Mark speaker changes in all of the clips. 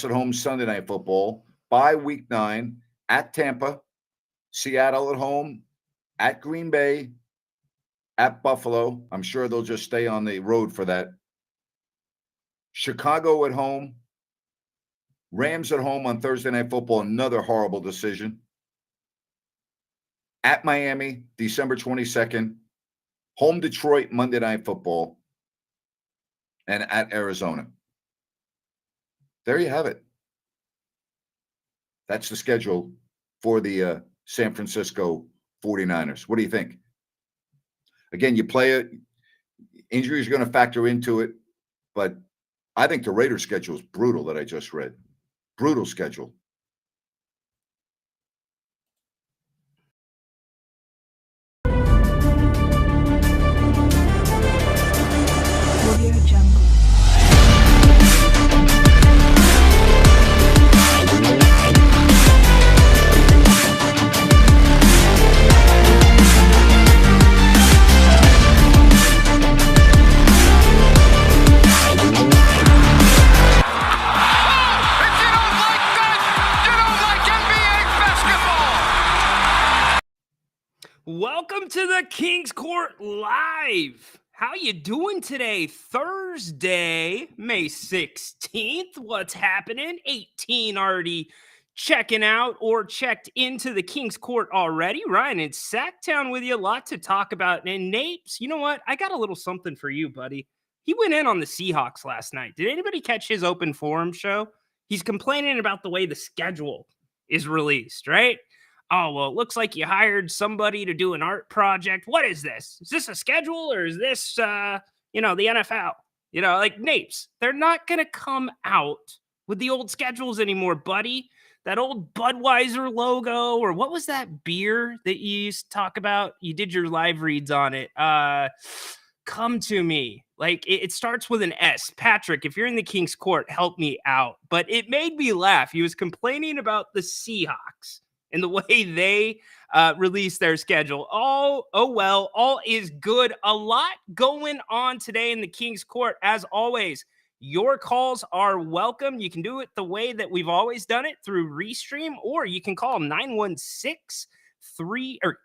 Speaker 1: At home Sunday Night Football by Week 9 at Tampa, Seattle at home, at Green Bay, at Buffalo. I'm sure they'll just stay on the road for that. Chicago at home, Rams at home on Thursday Night Football, another horrible decision. At Miami, December 22nd, home Detroit, Monday Night Football, and at Arizona. There you have it. That's the schedule for the San Francisco 49ers. What do you think? Again, you play it. Injuries are going to factor into it, but I think the Raiders' schedule is brutal that I just read. Brutal schedule.
Speaker 2: Welcome to the King's Court Live. How you doing today? Thursday, May 16th. What's happening? 18 already checking out or checked into the King's Court already. Ryan in Sacktown with you. A lot to talk about. And Napes, you know what? I got a little something for you, buddy. He went in on the Seahawks last night. Did anybody catch his open forum show? He's complaining about the way the schedule is released, right? Oh, well, it looks like you hired somebody to do an art project. What is this? Is this a schedule or is this, the NFL? Like Napes, they're not going to come out with the old schedules anymore, buddy. That old Budweiser logo, or what was that beer that you used to talk about? You did your live reads on it. Come to me. Like it starts with an S. Patrick, if you're in the King's Court, help me out. But it made me laugh. He was complaining about the Seahawks and the way they release their schedule. Oh, well, all is good. A lot going on today in the King's Court. As always, your calls are welcome. You can do it the way that we've always done it through Restream, or you can call 916-3 or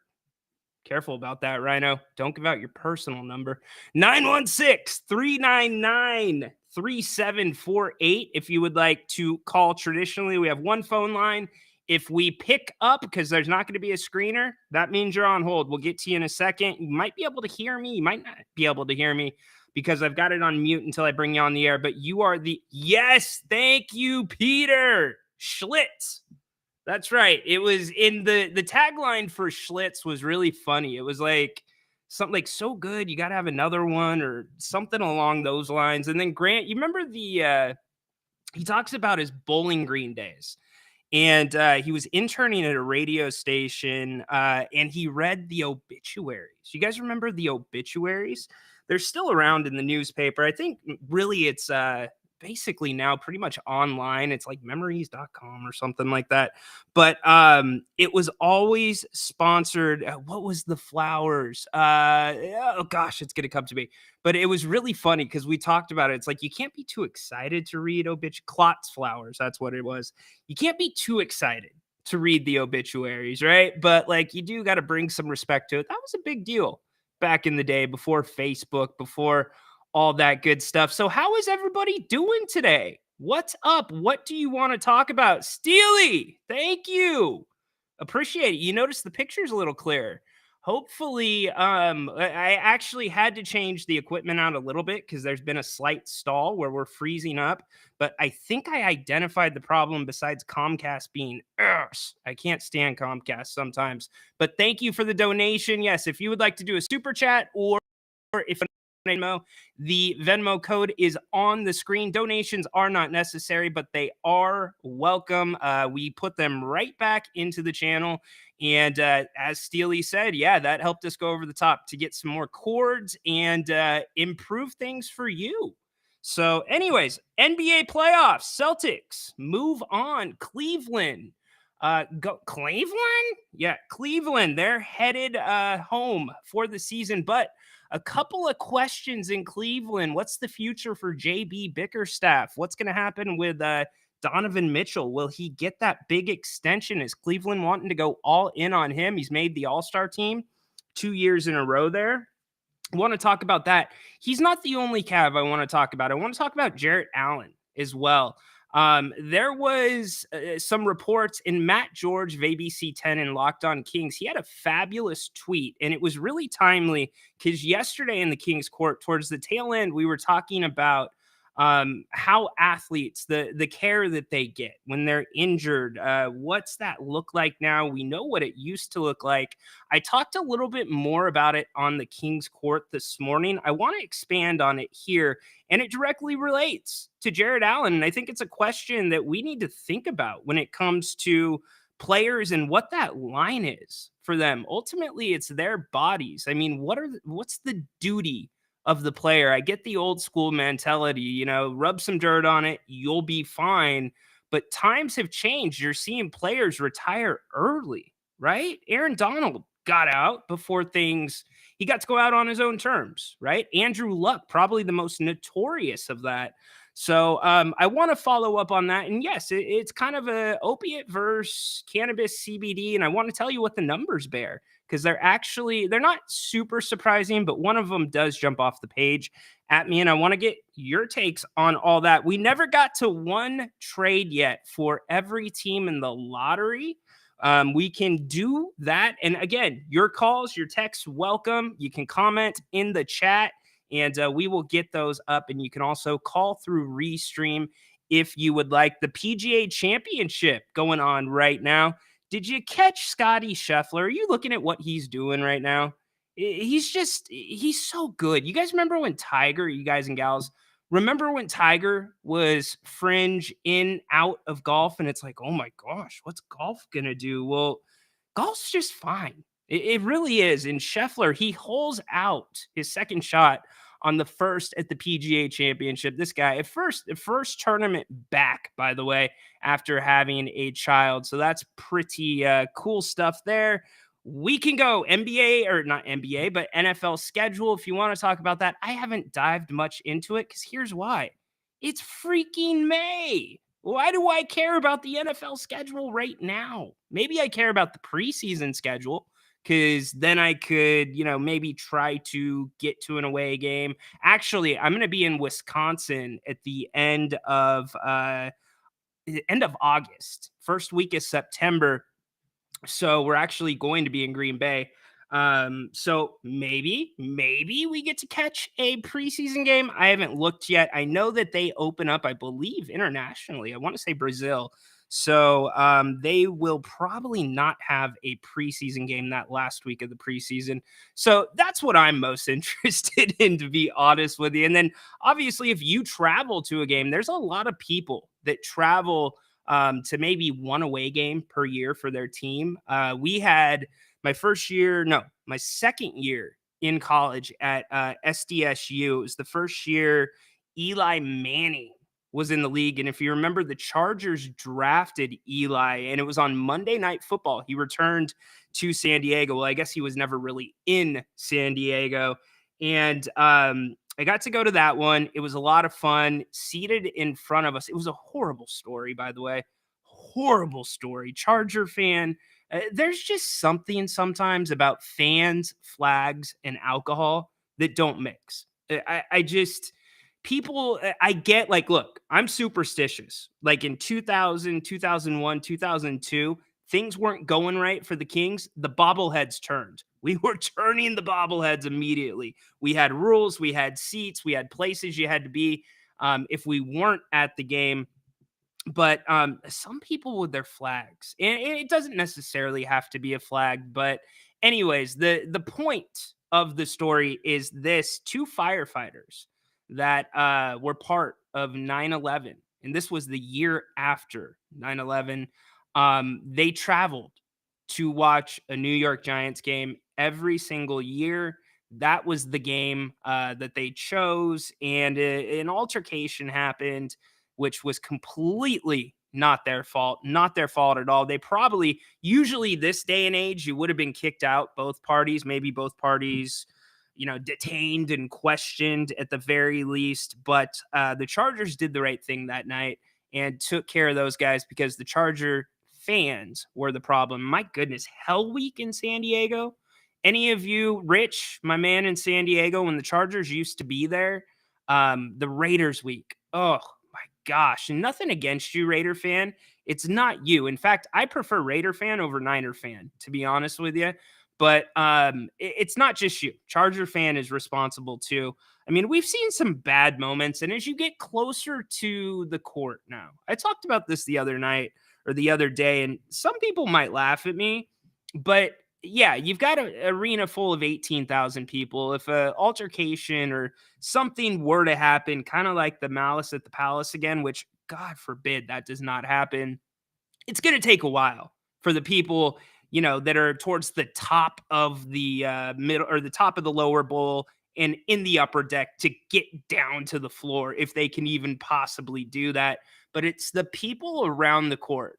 Speaker 2: careful about that, Rhino. Don't give out your personal number. 916-399-3748. If you would like to call traditionally, we have one phone line. If we pick up, because there's not going to be a screener, that means you're on hold. We'll get to you in a second. You might be able to hear me. You might not be able to hear me because I've got it on mute until I bring you on the air. But you are yes, thank you, Peter Schlitz. That's right. It was in the tagline for Schlitz was really funny. It was like something like, so good, you got to have another one, or something along those lines. And then Grant, you remember he talks about his Bowling Green days. And he was interning at a radio station, and he read the obituaries. You guys remember the obituaries? They're still around in the newspaper. I think really it's basically now pretty much online. It's like memories.com or something like that. But it was always sponsored. What was the flowers? Oh, gosh, it's going to come to me. But it was really funny because we talked about it. It's like you can't be too excited to read Klotz flowers. That's what it was. You can't be too excited to read the obituaries, right? But like you do got to bring some respect to it. That was a big deal back in the day before Facebook, before all that good stuff. So how is everybody doing today? What's up? What do you want to talk about? Steely, thank you. Appreciate it. You notice the picture's a little clearer. Hopefully, I actually had to change the equipment out a little bit because there's been a slight stall where we're freezing up. But I think I identified the problem besides Comcast being I can't stand Comcast sometimes. But thank you for the donation. Yes, if you would like to do a super chat or if Venmo, the Venmo code is on the screen. Donations are not necessary, but they are welcome. We put them right back into the channel. And as Steely said, yeah, that helped us go over the top to get some more chords and improve things for you. So anyways, NBA playoffs, Celtics, move on. Cleveland. Go Cleveland? Yeah, Cleveland. They're headed home for the season, but A couple of questions in Cleveland. What's the future for JB Bickerstaff? What's going to happen with Donovan Mitchell? Will he get that big extension? Is Cleveland wanting to go all in on him? He's made the All-Star team 2 years in a row there. I want to talk about that. He's not the only Cav I want to talk about. I want to talk about Jarrett Allen as well. There was some reports in Matt George of ABC 10 and Locked On Kings. He had a fabulous tweet, and it was really timely because yesterday in the Kings court, towards the tail end, we were talking about how athletes, the care that they get when they're injured, what's that look like now? We know what it used to look like. I talked a little bit more about it on the Kings court this morning. I want to expand on it here, and it directly relates to Jarrett Allen. And I think it's a question that we need to think about when it comes to players and what that line is for them. Ultimately, it's their bodies. I mean, what's the duty of the player? I get the old school mentality, rub some dirt on it, you'll be fine. But times have changed. You're seeing players retire early, right? Aaron Donald got out before he got to go out on his own terms, right? Andrew Luck, probably the most notorious of that. So I want to follow up on that. And yes, it's kind of a opiate versus cannabis CBD. And I want to tell you what the numbers bear, because they're not super surprising, but one of them does jump off the page at me. And I want to get your takes on all that. We never got to one trade yet for every team in the lottery. We can do that. And again, your calls, your texts, welcome. You can comment in the chat, and we will get those up. And you can also call through Restream if you would like. The PGA Championship going on right now. Did you catch Scotty Scheffler? Are you looking at what he's doing right now? He's so good. You guys remember when Tiger, you guys and gals, remember when Tiger was fringe in, out of golf? And it's like, oh my gosh, what's golf going to do? Well, golf's just fine. It really is. And Scheffler, he holes out his second shot on the first at the PGA Championship. This guy, first tournament back, by the way, after having a child. So that's pretty cool stuff there. We can go NBA, or not NBA, but NFL schedule. If you want to talk about that, I haven't dived much into it because here's why. It's freaking May. Why do I care about the NFL schedule right now? Maybe I care about the preseason schedule, because then I could, maybe try to get to an away game. Actually, I'm going to be in Wisconsin at the end of August, first week of September. So we're actually going to be in Green Bay. So maybe we get to catch a preseason game. I haven't looked yet. I know that they open up, I believe, internationally. I want to say Brazil. So they will probably not have a preseason game that last week of the preseason. So that's what I'm most interested in, to be honest with you. And then obviously, if you travel to a game, there's a lot of people that travel to maybe one away game per year for their team. We had my second year in college at SDSU. It was the first year Eli Manning was in the league. And if you remember, the Chargers drafted Eli, and it was on Monday Night Football. He returned to San Diego. Well, I guess he was never really in San Diego. And I got to go to that one. It was a lot of fun. Seated in front of us. It was a horrible story, by the way. Horrible story. Charger fan. There's just something sometimes about fans, flags, and alcohol that don't mix. I get, like, look, I'm superstitious. Like in 2000, 2001, 2002, things weren't going right for the Kings. The bobbleheads turned. We were turning the bobbleheads immediately. We had rules, we had seats, we had places you had to be if we weren't at the game. But some people with their flags, and it doesn't necessarily have to be a flag. But anyways, the point of the story is this: two firefighters that were part of 9/11, and this was the year after 9/11. They traveled to watch a New York Giants game every single year. That was the game that they chose, and an altercation happened, which was completely not their fault at all. They usually this day and age, you would have been kicked out, both parties, maybe both parties detained and questioned at the very least. But the Chargers did the right thing that night and took care of those guys because the Charger fans were the problem. My goodness, Hell Week in San Diego. Any of you, Rich, my man in San Diego, when the Chargers used to be there, the Raiders week. Oh my gosh. And nothing against you, Raider fan. It's not you. In fact, I prefer Raider fan over Niner fan, to be honest with you. But it's not just you. Charger fan is responsible too. I mean, we've seen some bad moments. And as you get closer to the court now, I talked about this the other night or the other day, and some people might laugh at me, but yeah, you've got an arena full of 18,000 people. If an altercation or something were to happen, kind of like the Malice at the Palace again, which God forbid that does not happen, it's going to take a while for the people, that are towards the top of the middle or the top of the lower bowl and in the upper deck to get down to the floor if they can even possibly do that. But it's the people around the court.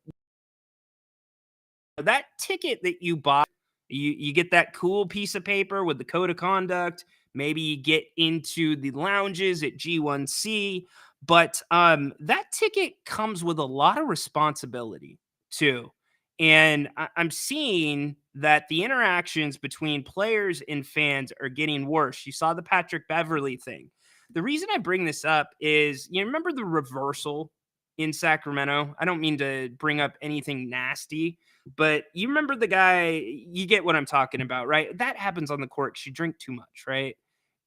Speaker 2: That ticket that you bought, you get that cool piece of paper with the code of conduct. Maybe you get into the lounges at G1C, but that ticket comes with a lot of responsibility too. And I'm seeing that the interactions between players and fans are getting worse. You saw the Patrick Beverly thing. The reason I bring this up is, you remember the reversal in Sacramento? I don't mean to bring up anything nasty, but you remember the guy, you get what I'm talking about, right? That happens on the court because you drink too much, right?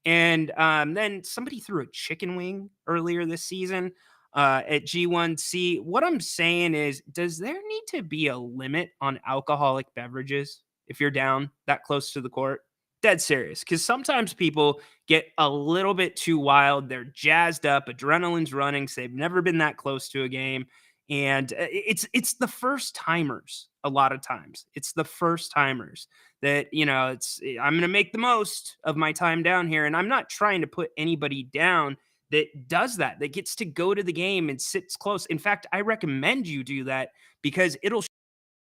Speaker 2: And then somebody threw a chicken wing earlier this season at G1C. What I'm saying is, does there need to be a limit on alcoholic beverages if you're down that close to the court? Dead serious, because sometimes people get a little bit too wild. They're jazzed up, adrenaline's running, so they've never been that close to a game. And it's the first timers a lot of times. It's the first timers that, I'm going to make the most of my time down here. And I'm not trying to put anybody down that does that gets to go to the game and sits close. In fact, I recommend you do that because it'll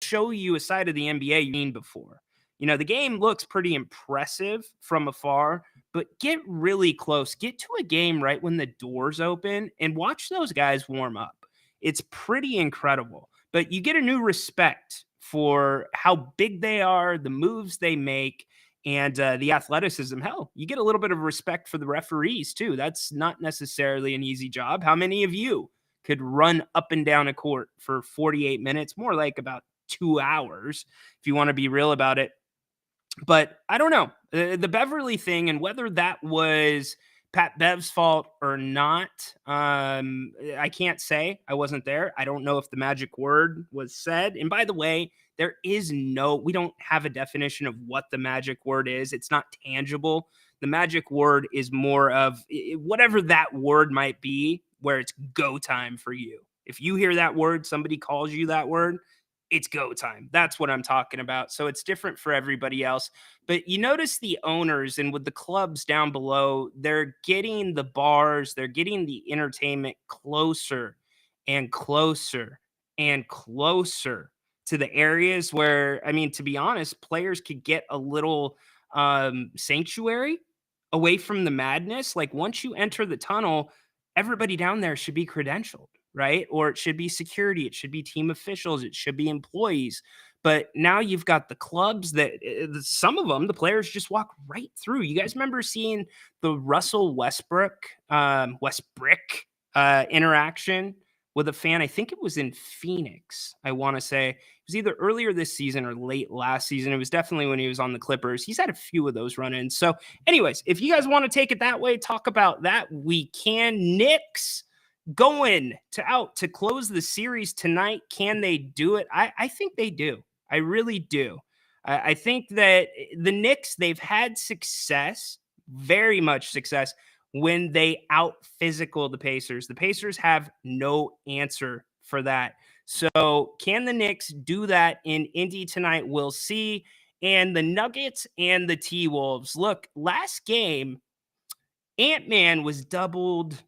Speaker 2: show you a side of the NBA you've seen before. The game looks pretty impressive from afar, but get really close. Get to a game right when the doors open and watch those guys warm up. It's pretty incredible, but you get a new respect for how big they are, the moves they make, and the athleticism. Hell, you get a little bit of respect for the referees too. That's not necessarily an easy job. How many of you could run up and down a court for 48 minutes? More like about 2 hours, if you want to be real about it. But I don't know. The Beverly thing and whether that was Pat Bev's fault or not, I can't say. I wasn't there. I don't know if the magic word was said. And by the way, we don't have a definition of what the magic word is. It's not tangible. The magic word is more of whatever that word might be, where it's go time for you. If you hear that word, somebody calls you that word, it's go time. That's what I'm talking about. So it's different for everybody else. But you notice the owners and with the clubs down below, they're getting the bars, they're getting the entertainment closer and closer and closer to the areas where, I mean, to be honest, players could get a little sanctuary away from the madness. Like once you enter the tunnel, everybody down there should be credentialed, right? Or it should be security, it should be team officials, it should be employees. But now you've got the clubs that some of them, the players just walk right through. You guys remember seeing the Russell Westbrook interaction with a fan? I think it was in Phoenix. I want to say it was either earlier this season or late last season. It was definitely when he was on the Clippers. He's had a few of those run-ins. So anyways, if you guys want to take it that way, talk about that, we can. Knicks going out to close the series tonight. Can they do it? I think they do. I really do. I think that the Knicks, they've had success, very much success, when they out physical the Pacers. The Pacers have no answer for that. So can the Knicks do that in Indy tonight? We'll see. And the Nuggets and the T-Wolves. Look, last game, Ant-Man was doubled.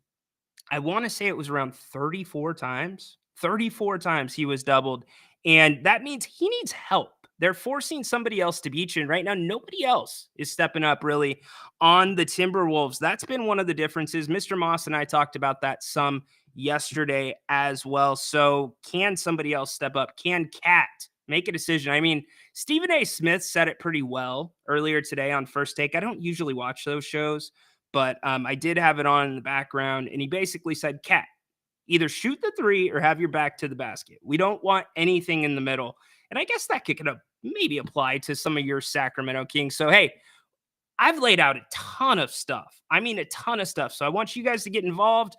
Speaker 2: I want to say it was around 34 times. 34 times he was doubled. And that means he needs help they're forcing somebody else to beat you. And right now, nobody else is stepping up really on the Timberwolves. That's been one of the differences. Mr. Moss and I talked about that some yesterday as well. So can somebody else step up? Can Cat make a decision? I mean, Stephen A. Smith said it pretty well earlier today on First Take. I don't usually watch those shows, but I did have it on in the background. And he basically said, Cat, either shoot the three or have your back to the basket. We don't want anything in the middle. And I guess that could maybe apply to some of your Sacramento Kings. So, hey, I've laid out a ton of stuff. I mean, a ton of stuff. So I want you guys to get involved.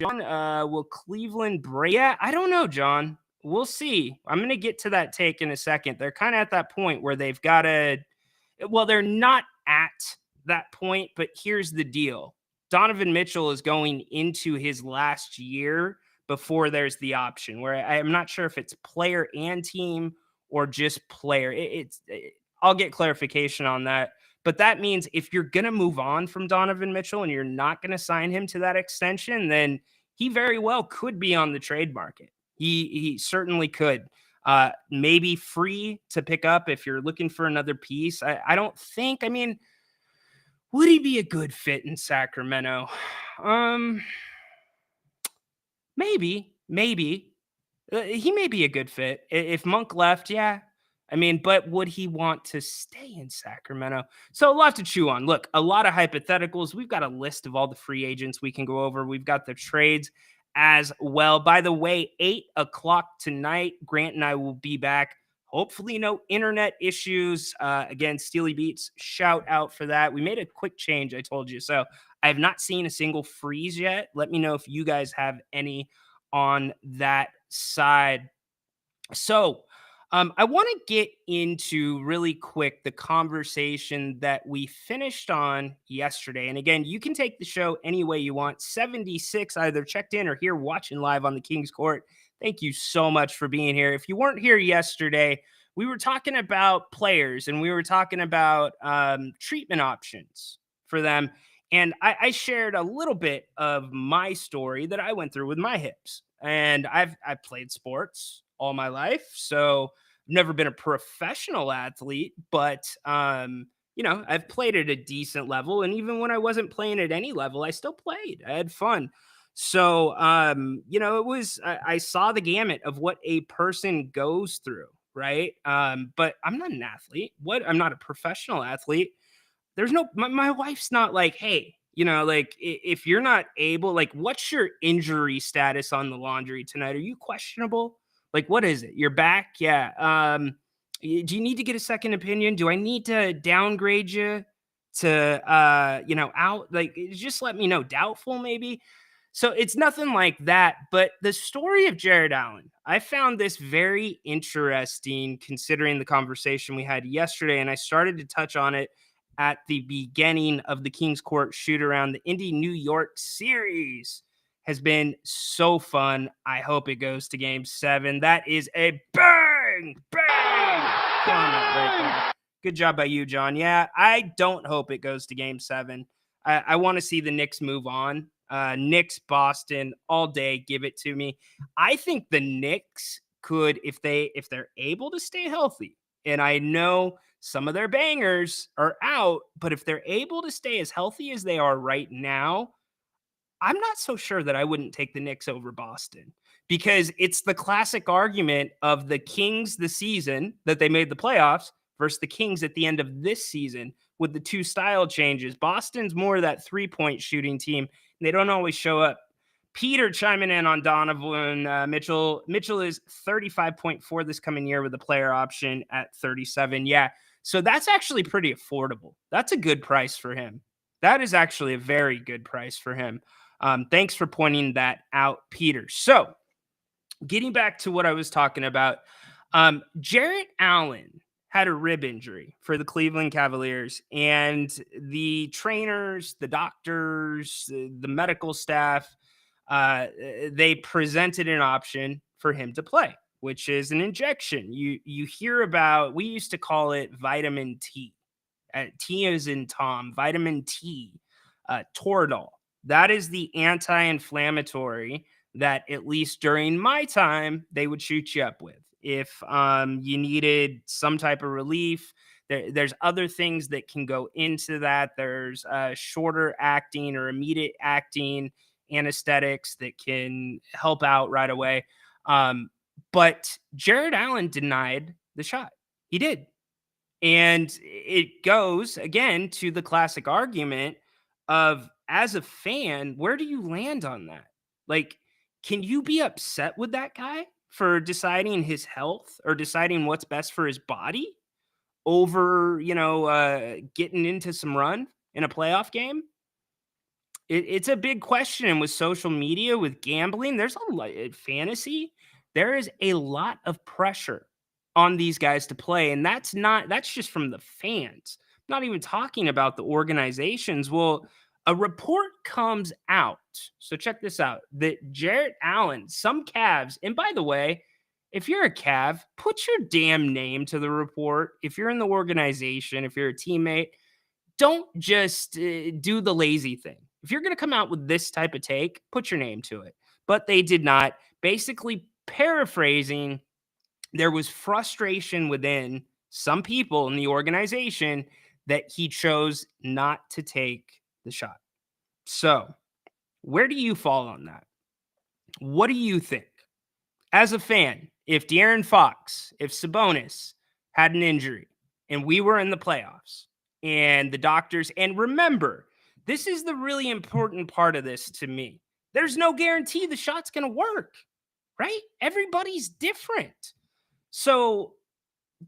Speaker 2: John, will Cleveland break? Yeah, I don't know, John. We'll see. I'm going to get to that take in a second. They're kind of at that point where they've got to, well, they're not at that point, but here's the deal. Donovan Mitchell is going into his last year before there's the option where I'm not sure if it's player and team or just player. I'll get clarification on that. But that means if you're going to move on from Donovan Mitchell and you're not going to sign him to that extension, then he very well could be on the trade market. He certainly could. Maybe free to pick up if you're looking for another piece. I don't think, I mean, would he be a good fit in Sacramento? Maybe. He may be a good fit. If Monk left, yeah. I mean, but would he want to stay in Sacramento? So a lot to chew on. Look, a lot of hypotheticals. We've got a list of all the free agents we can go over. We've got the trades as well. By the way, 8:00 tonight, Grant and I will be back. Hopefully no internet issues. Again, Steely Beats, shout out for that. We made a quick change, I told you. So I have not seen a single freeze yet. Let me know if you guys have any on that side. So I want to get into really quick the conversation that we finished on yesterday. And again, you can take the show any way you want. 76 either checked in or here watching live on the King's Court. Thank you so much for being here. If you weren't here yesterday, we were talking about players and we were talking about treatment options for them. And I shared a little bit of my story that I went through with my hips. And I've played sports all my life. So I've never been a professional athlete, but I've played at a decent level. And even when I wasn't playing at any level, I still played. I had fun. So I saw the gamut of what a person goes through, right? But I'm not an athlete. I'm not a professional athlete. There's my wife's not like, hey, like if you're not able, like, what's your injury status on the laundry tonight? Are you questionable? Like, what is it? Your back? Yeah. Do you need to get a second opinion? Do I need to downgrade you to, out? Like, just let me know. Doubtful, maybe. So it's nothing like that. But the story of Jared Allen, I found this very interesting considering the conversation we had yesterday. And I started to touch on it at the beginning of the King's Court shoot around. The Indy New York series has been so fun. I hope it goes to game 7. That is a bang comment right there. Good job by you, John. Yeah, I don't hope it goes to game 7. I want to see the Knicks move on. Knicks, Boston, all day. Give it to me. I think the Knicks could, if they're able to stay healthy, and I know some of their bangers are out, but if they're able to stay as healthy as they are right now, I'm not so sure that I wouldn't take the Knicks over Boston, because it's the classic argument of the Kings the season that they made the playoffs versus the Kings at the end of this season with the 2 style changes. Boston's more of that 3-point shooting team, and they don't always show up. Peter chiming in on Donovan Mitchell. Mitchell is 35.4 this coming year with a player option at 37. Yeah, so that's actually pretty affordable. That's a good price for him. That is actually a very good price for him. Thanks for pointing that out, Peter. So getting back to what I was talking about, Jarrett Allen had a rib injury for the Cleveland Cavaliers, and the trainers, the doctors, the medical staff, they presented an option for him to play, which is an injection. You hear about, we used to call it vitamin T. T as in Tom, vitamin T, Toradol. That is the anti-inflammatory that at least during my time, they would shoot you up with. If you needed some type of relief, there's other things that can go into that. There's shorter acting or immediate acting anesthetics that can help out right away. But Jared Allen denied the shot. He did. And it goes again to the classic argument of, as a fan, where do you land on that? Like, can you be upset with that guy for deciding his health or deciding what's best for his body over, getting into some run in a playoff game? It's a big question. And with social media, with gambling, there's a lot, fantasy, there is a lot of pressure on these guys to play. And that's just from the fans. Not even talking about the organizations. Well, a report comes out. So check this out, that Jarrett Allen, some Cavs, and by the way, if you're a Cav, put your damn name to the report. If you're in the organization, if you're a teammate, don't just do the lazy thing. If you're going to come out with this type of take, put your name to it. But they did not. Basically, paraphrasing, there was frustration within some people in the organization that he chose not to take the shot. So, where do you fall on that? What do you think? As a fan, if De'Aaron Fox, if Sabonis had an injury and we were in the playoffs and the doctors, and remember, this is the really important part of this to me. There's no guarantee the shot's going to work, right? Everybody's different. So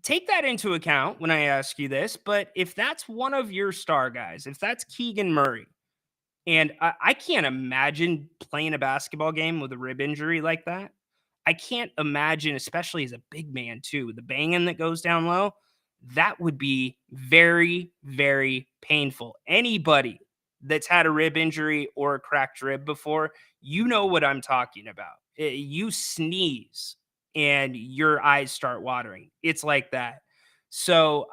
Speaker 2: take that into account when I ask you this. But if that's one of your star guys, if that's Keegan Murray, and I can't imagine playing a basketball game with a rib injury like that. I can't imagine, especially as a big man too, the banging that goes down low, that would be very, very painful. Anybody that's had a rib injury or a cracked rib before, you know what I'm talking about. You sneeze and your eyes start watering. It's like that. So,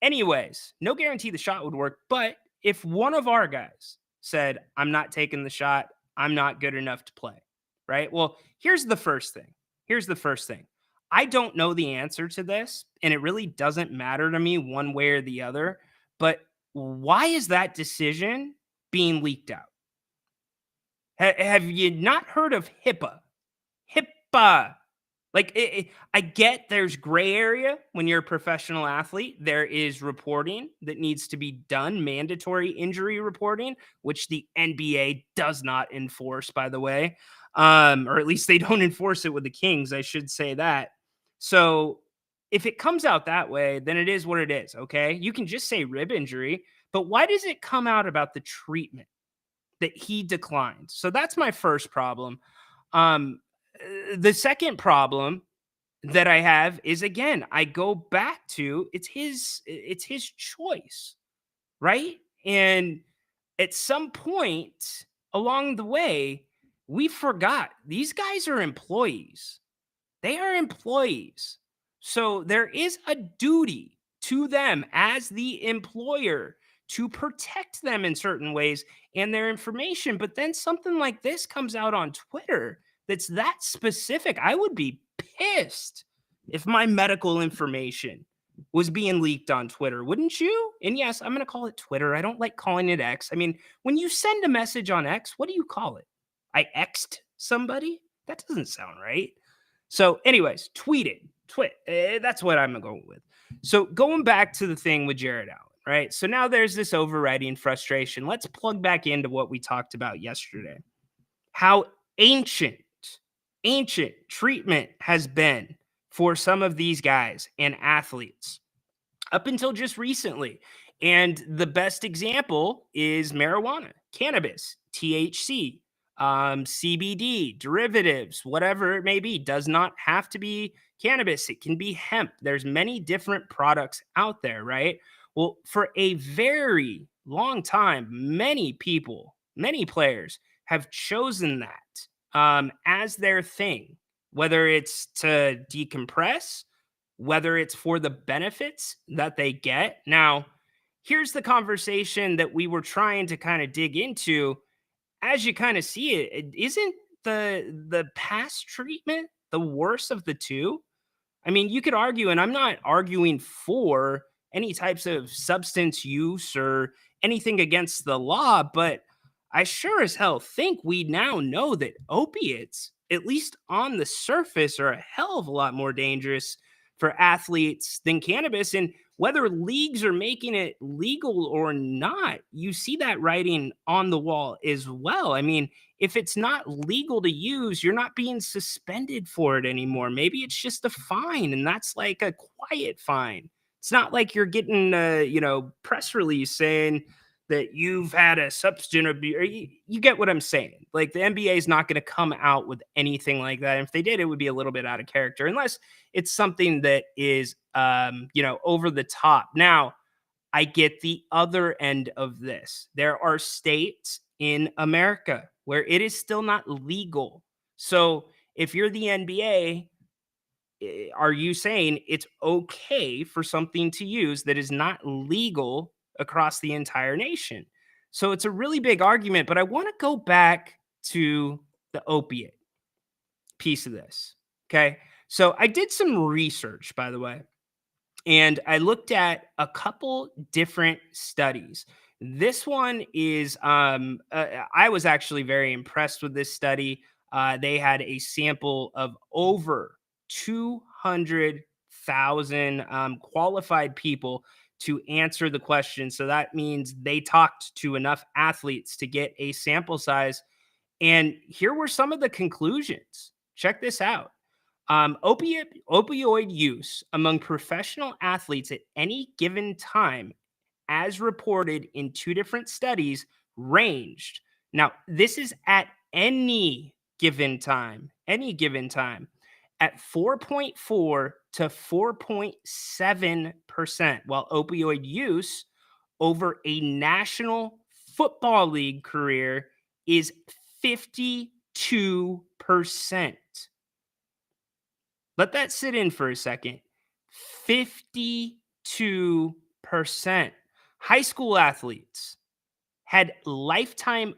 Speaker 2: anyways, no guarantee the shot would work. But if one of our guys said, I'm not taking the shot, I'm not good enough to play, right? Well, here's the first thing. I don't know the answer to this, and it really doesn't matter to me one way or the other. But why is that decision being leaked out? Have you not heard of HIPAA? HIPAA. Like, I get there's gray area when you're a professional athlete. There is reporting that needs to be done, mandatory injury reporting, which the NBA does not enforce, by the way. Or at least they don't enforce it with the Kings. I should say that. So if it comes out that way, then it is what it is. Okay. You can just say rib injury, but why does it come out about the treatment that he declined? So that's my first problem. The second problem that I have is, again, I go back to it's his choice, right? And at some point along the way, we forgot these guys are employees. They are employees. So there is a duty to them as the employer to protect them in certain ways and their information. But then something like this comes out on Twitter that's that specific. I would be pissed if my medical information was being leaked on Twitter, wouldn't you? And yes, I'm going to call it Twitter. I don't like calling it X. I mean, when you send a message on X, what do you call it? I X'd somebody? That doesn't sound right. So anyways, that's what I'm going with. So going back to the thing with Jared Allen, right? So now there's this overriding frustration. Let's plug back into what we talked about yesterday. How ancient treatment has been for some of these guys and athletes up until just recently. And the best example is marijuana, cannabis, THC, CBD, derivatives, whatever it may be. Does not have to be cannabis. It can be hemp. There's many different products out there, right? Well, for a very long time, many people, many players have chosen that as their thing, whether it's to decompress, whether it's for the benefits that they get. Now, here's the conversation that we were trying to kind of dig into. As you kind of see it, isn't the past treatment the worst of the two? I mean, you could argue, and I'm not arguing for any types of substance use or anything against the law, but I sure as hell think we now know that opiates, at least on the surface, are a hell of a lot more dangerous for athletes than cannabis. And whether leagues are making it legal or not, you see that writing on the wall as well. I mean, if it's not legal to use, you're not being suspended for it anymore. Maybe it's just a fine, and that's like a quiet fine. It's not like you're getting a, press release saying that you've had a substance abuse. You get what I'm saying. Like the NBA is not going to come out with anything like that. And if they did, it would be a little bit out of character, unless it's something that is, over the top. Now, I get the other end of this. There are states in America where it is still not legal. So if you're the NBA, are you saying it's okay for something to use that is not legal across the entire nation? So it's a really big argument, but I want to go back to the opiate piece of this. Okay. So I did some research, by the way, and I looked at a couple different studies. This one is, I was actually very impressed with this study. They had a sample of over 200,000 qualified people to answer the question. So that means they talked to enough athletes to get a sample size. And here were some of the conclusions. Check this out. Opioid use among professional athletes at any given time, as reported in two different studies, ranged. Now, this is at any given time, at 4.4 to 4.7%, while opioid use over a National Football League career is 52%. Let that sit in for a second. 52%. High school athletes had lifetime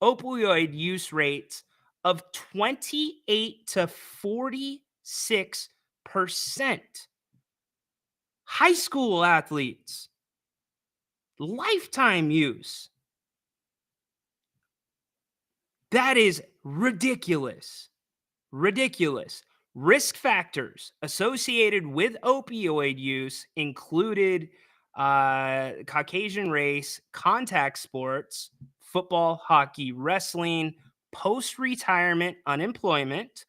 Speaker 2: opioid use rates of 28 to 46%. High school athletes, lifetime use. That is ridiculous. Ridiculous. Risk factors associated with opioid use included Caucasian race, contact sports, football, hockey, wrestling, post-retirement unemployment,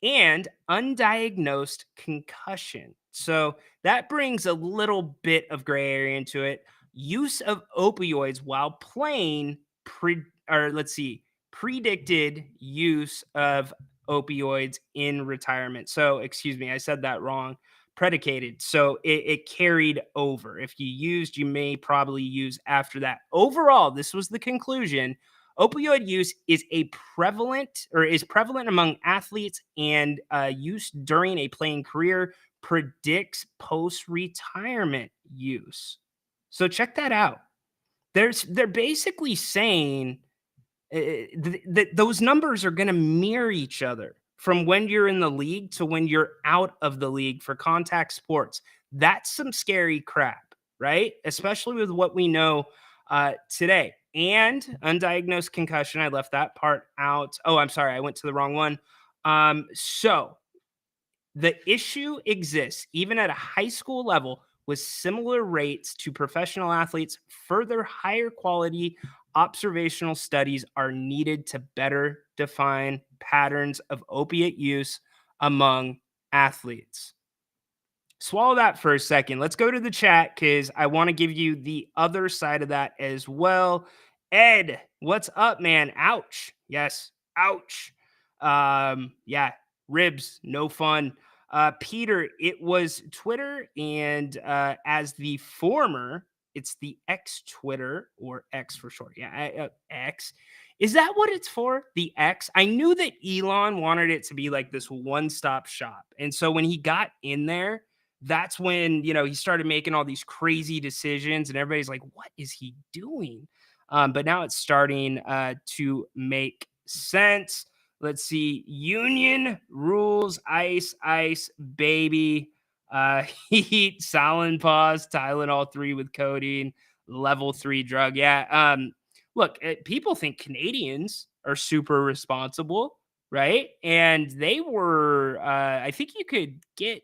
Speaker 2: and undiagnosed concussion. So that brings a little bit of gray area into it. Use of opioids while playing, predicted use of opioids in retirement. So, excuse me, I said that wrong. Predicated. So it carried over. If you used, you may probably use after that. Overall, this was the conclusion. Opioid use is prevalent among athletes, and use during a playing career predicts post-retirement use. So check that out. They're basically saying that those numbers are going to mirror each other from when you're in the league to when you're out of the league for contact sports. That's some scary crap, right? Especially with what we know today. And undiagnosed concussion, I left that part out. Oh, I'm sorry, I went to the wrong one. So the issue exists even at a high school level with similar rates to professional athletes. Further higher quality observational studies are needed to better define patterns of opiate use among athletes. Swallow that for a second. Let's go to the chat because I want to give you the other side of that as well. Ed, what's up, man? Ouch. Yes, ouch. Yeah, ribs, no fun. Peter, it was Twitter, and as the former, it's the X Twitter, or X for short. Yeah, X. Is that what it's for? The X? I knew that Elon wanted it to be like this one-stop shop. And so when he got in there, that's when, he started making all these crazy decisions and everybody's like, what is he doing? But now it's starting to make sense. Let's see. Union rules, ice, baby. Heat, Salonpas, Tylenol 3 with codeine, level 3 drug. Yeah. Look, people think Canadians are super responsible, right? And they were, I think you could get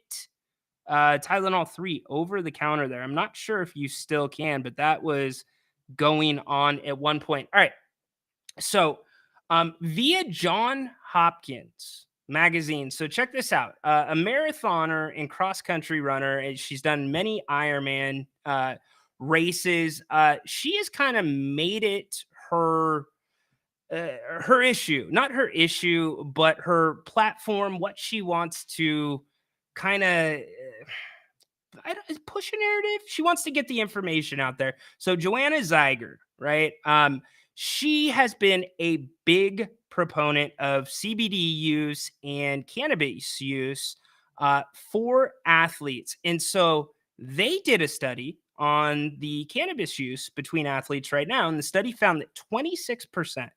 Speaker 2: Tylenol 3 over the counter there. I'm not sure if you still can, but that was going on at one point. All right. So, via John Hopkins magazine. So, check this out. A marathoner and cross country runner, and she's done many Ironman races. She has kind of made it her issue, not her issue, but her platform, what she wants to kind of push a narrative. She wants to get the information out there. So Joanna Zeiger, right? She has been a big proponent of CBD use and cannabis use for athletes. And so they did a study on the cannabis use between athletes right now. And the study found that 26%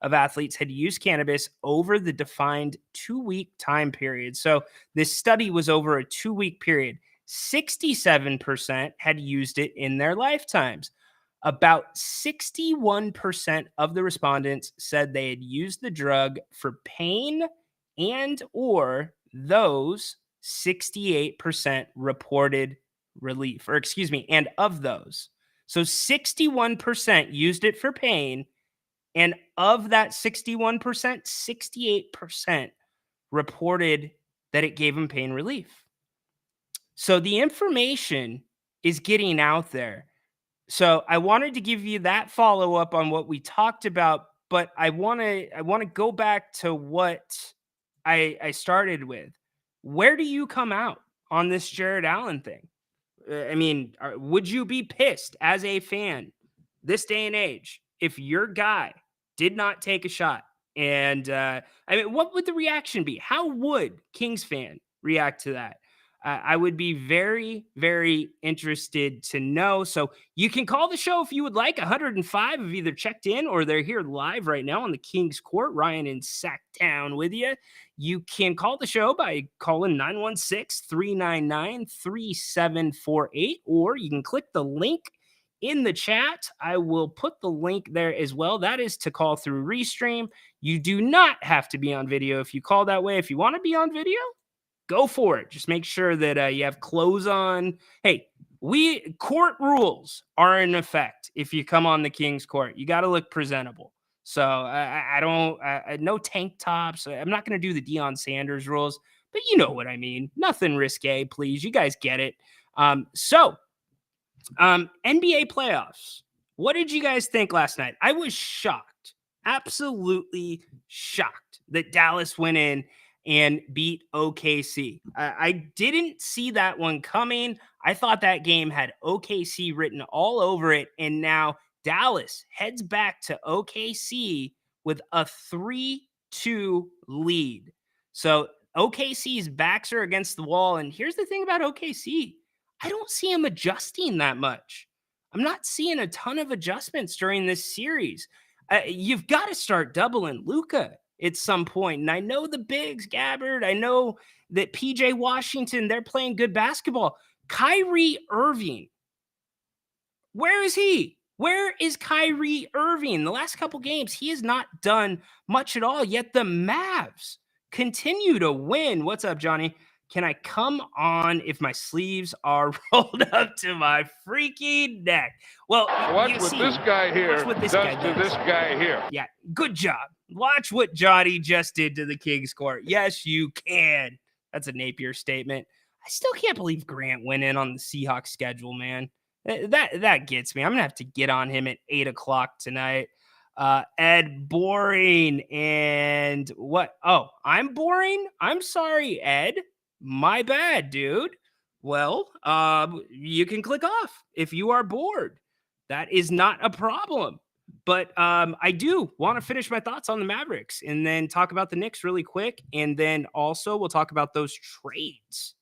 Speaker 2: of athletes had used cannabis over the defined 2-week time period. So this study was over a 2-week period. 67% had used it in their lifetimes. About 61% of the respondents said they had used the drug for pain, and or those 68% reported relief, or excuse me, and of those. So 61% used it for pain, and of that 61%, 68% reported that it gave them pain relief. So the information is getting out there. So I wanted to give you that follow up on what we talked about, but I want to go back to what I started with. Where do you come out on this Jared Allen thing? I mean, would you be pissed as a fan this day and age if your guy did not take a shot? And I mean, what would the reaction be? How would Kings fan react to that? I would be very, very interested to know. So you can call the show if you would like. 105 have either checked in or they're here live right now on the King's Court. Ryan in Sacktown with you. You can call the show by calling 916-399-3748, or you can click the link in the chat. I will put the link there as well. That is to call through Restream. You do not have to be on video if you call that way. If you want to be on video, go for it. Just make sure that you have clothes on. Hey, court rules are in effect. If you come on the King's Court, you got to look presentable. So I don't, no tank tops. I'm not going to do the Deion Sanders rules, but you know what I mean. Nothing risque, please. You guys get it. So NBA playoffs. What did you guys think last night? I was shocked, absolutely shocked that Dallas went in and beat OKC. I didn't see that one coming. I thought that game had OKC written all over it. And now Dallas heads back to OKC with a 3-2 lead. So OKC's backs are against the wall. And here's the thing about OKC. I don't see them adjusting that much. I'm not seeing a ton of adjustments during this series. You've got to start doubling Luka at some point. And I know the bigs, Gabbard. I know that PJ Washington, they're playing good basketball. Kyrie Irving, where is he? Where is Kyrie Irving? The last couple games, he has not done much at all, yet the Mavs continue to win. What's up, Johnny? Can I come on if my sleeves are rolled up to my freaking neck? Well,
Speaker 3: watch what this guy here does to this guy here.
Speaker 2: Yeah, good job. Watch what Johnny just did to the King's Court. Yes, you can. That's a Napier statement. I still can't believe Grant went in on the Seahawks schedule, man. That gets me. I'm going to have to get on him at 8 o'clock tonight. Ed, boring. And what? Oh, I'm boring? I'm sorry, Ed. My bad, dude. Well, you can click off if you are bored. That is not a problem. But I do want to finish my thoughts on the Mavericks and then talk about the Knicks really quick. And then also we'll talk about those trades.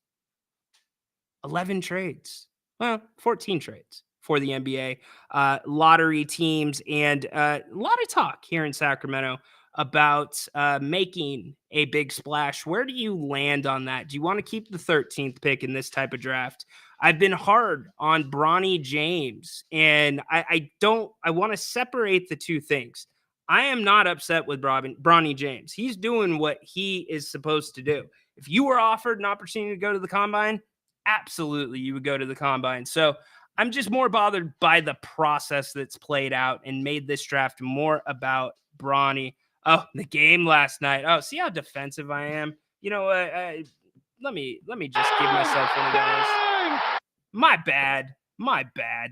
Speaker 2: 11 trades. Well, 14 trades. for the NBA, lottery teams, and a lot of talk here in Sacramento about making a big splash. Where do you land on that? Do you want to keep the 13th pick in this type of draft? I've been hard on Bronny James, and I want to separate the two things. I am not upset with Bronny James. He's doing what he is supposed to do. If you were offered an opportunity to go to the combine, absolutely you would go to the combine. So I'm just more bothered by the process that's played out and made this draft more about Bronny. Oh, the game last night. Oh, see how defensive I am? You know, let me just give myself one of those. My bad.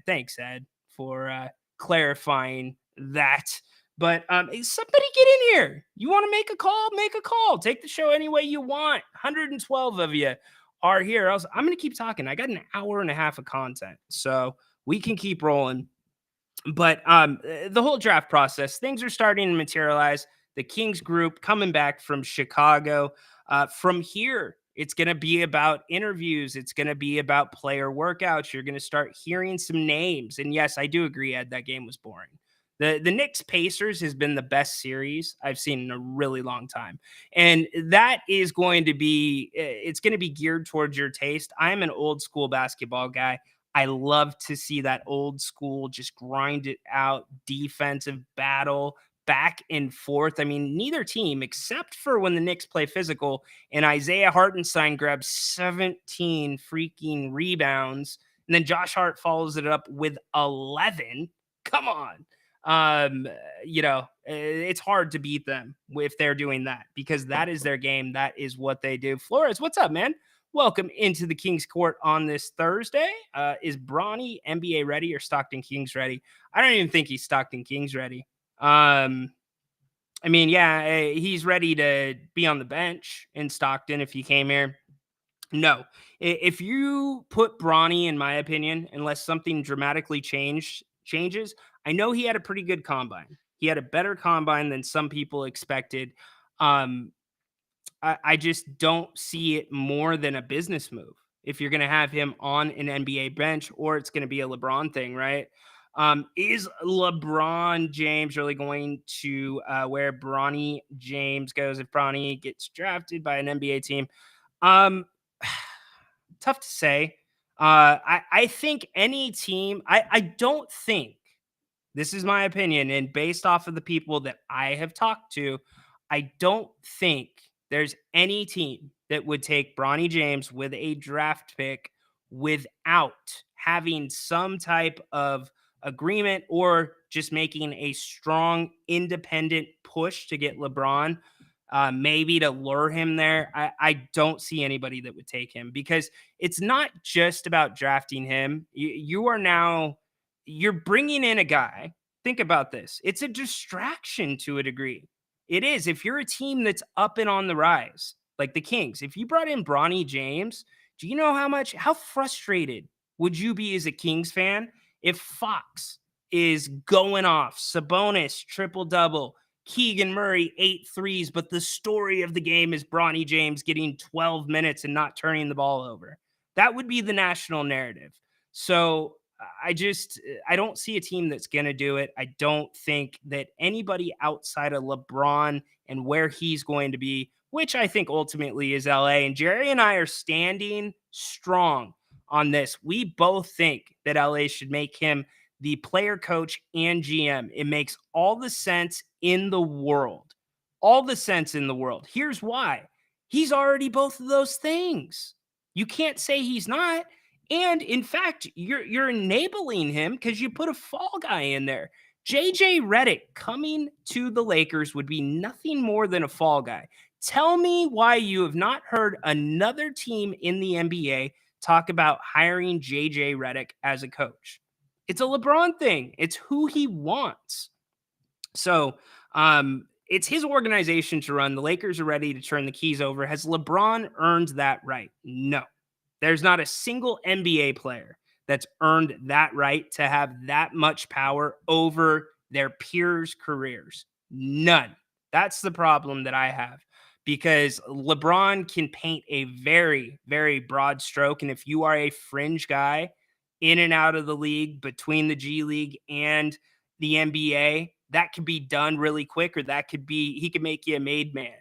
Speaker 2: Thanks, Ed, for clarifying that. But somebody get in here. You want to make a call? Make a call. Take the show any way you want. 112 of you are here. I'm going to keep talking. I got an hour and a half of content, so we can keep rolling. But the whole draft process, things are starting to materialize. The Kings group coming back from Chicago. From here, it's going to be about interviews. It's going to be about player workouts. You're going to start hearing some names. And yes, I do agree, Ed, that game was boring. The Knicks Pacers has been the best series I've seen in a really long time. And that is going to be, it's going to be geared towards your taste. I'm an old school basketball guy. I love to see that old school, just grind it out, defensive battle, back and forth. I mean, neither team, except for when the Knicks play physical and Isaiah Hartenstein grabs 17 freaking rebounds, and then Josh Hart follows it up with 11. Come on. It's hard to beat them if they're doing that, because that is their game. That is what they do. Flores, what's up, man? Welcome into the Kings Court on this Thursday. Is Bronny NBA ready or Stockton Kings ready? I don't even think he's Stockton Kings ready. He's ready to be on the bench in Stockton if he came here. No, if you put Bronny, in my opinion, unless something dramatically changes, I know he had a pretty good combine. He had a better combine than some people expected. I just don't see it more than a business move if you're going to have him on an NBA bench, or it's going to be a LeBron thing, right? Is LeBron James really going to where Bronny James goes if Bronny gets drafted by an NBA team? Tough to say. I think any team, I don't think, this is my opinion, and based off of the people that I have talked to, I don't think there's any team that would take Bronny James with a draft pick without having some type of agreement or just making a strong independent push to get LeBron, maybe to lure him there. I don't see anybody that would take him, because it's not just about drafting him. You're bringing in a guy. Think about this. It's a distraction to a degree. It is. If you're a team that's up and on the rise, like the Kings, if you brought in Bronny James, do you know how frustrated would you be as a Kings fan if Fox is going off, Sabonis triple-double, Keegan Murray 8 threes, but the story of the game is Bronny James getting 12 minutes and not turning the ball over? That would be the national narrative. So I don't see a team that's going to do it. I don't think that anybody outside of LeBron and where he's going to be, which I think ultimately is LA, and Jerry and I are standing strong on this. We both think that LA should make him the player coach and GM. It makes all the sense in the world. All the sense in the world. Here's why. He's already both of those things. You can't say he's not. And in fact, you're enabling him because you put a fall guy in there. JJ Redick coming to the Lakers would be nothing more than a fall guy. Tell me why you have not heard another team in the NBA talk about hiring JJ Redick as a coach. It's a LeBron thing. It's who he wants. So it's his organization to run. The Lakers are ready to turn the keys over. Has LeBron earned that right? No. There's not a single NBA player that's earned that right to have that much power over their peers' careers. None. That's the problem that I have, because LeBron can paint a very, very broad stroke. And if you are a fringe guy, in and out of the league between the G League and the NBA, that could be done really quick, or he could make you a made man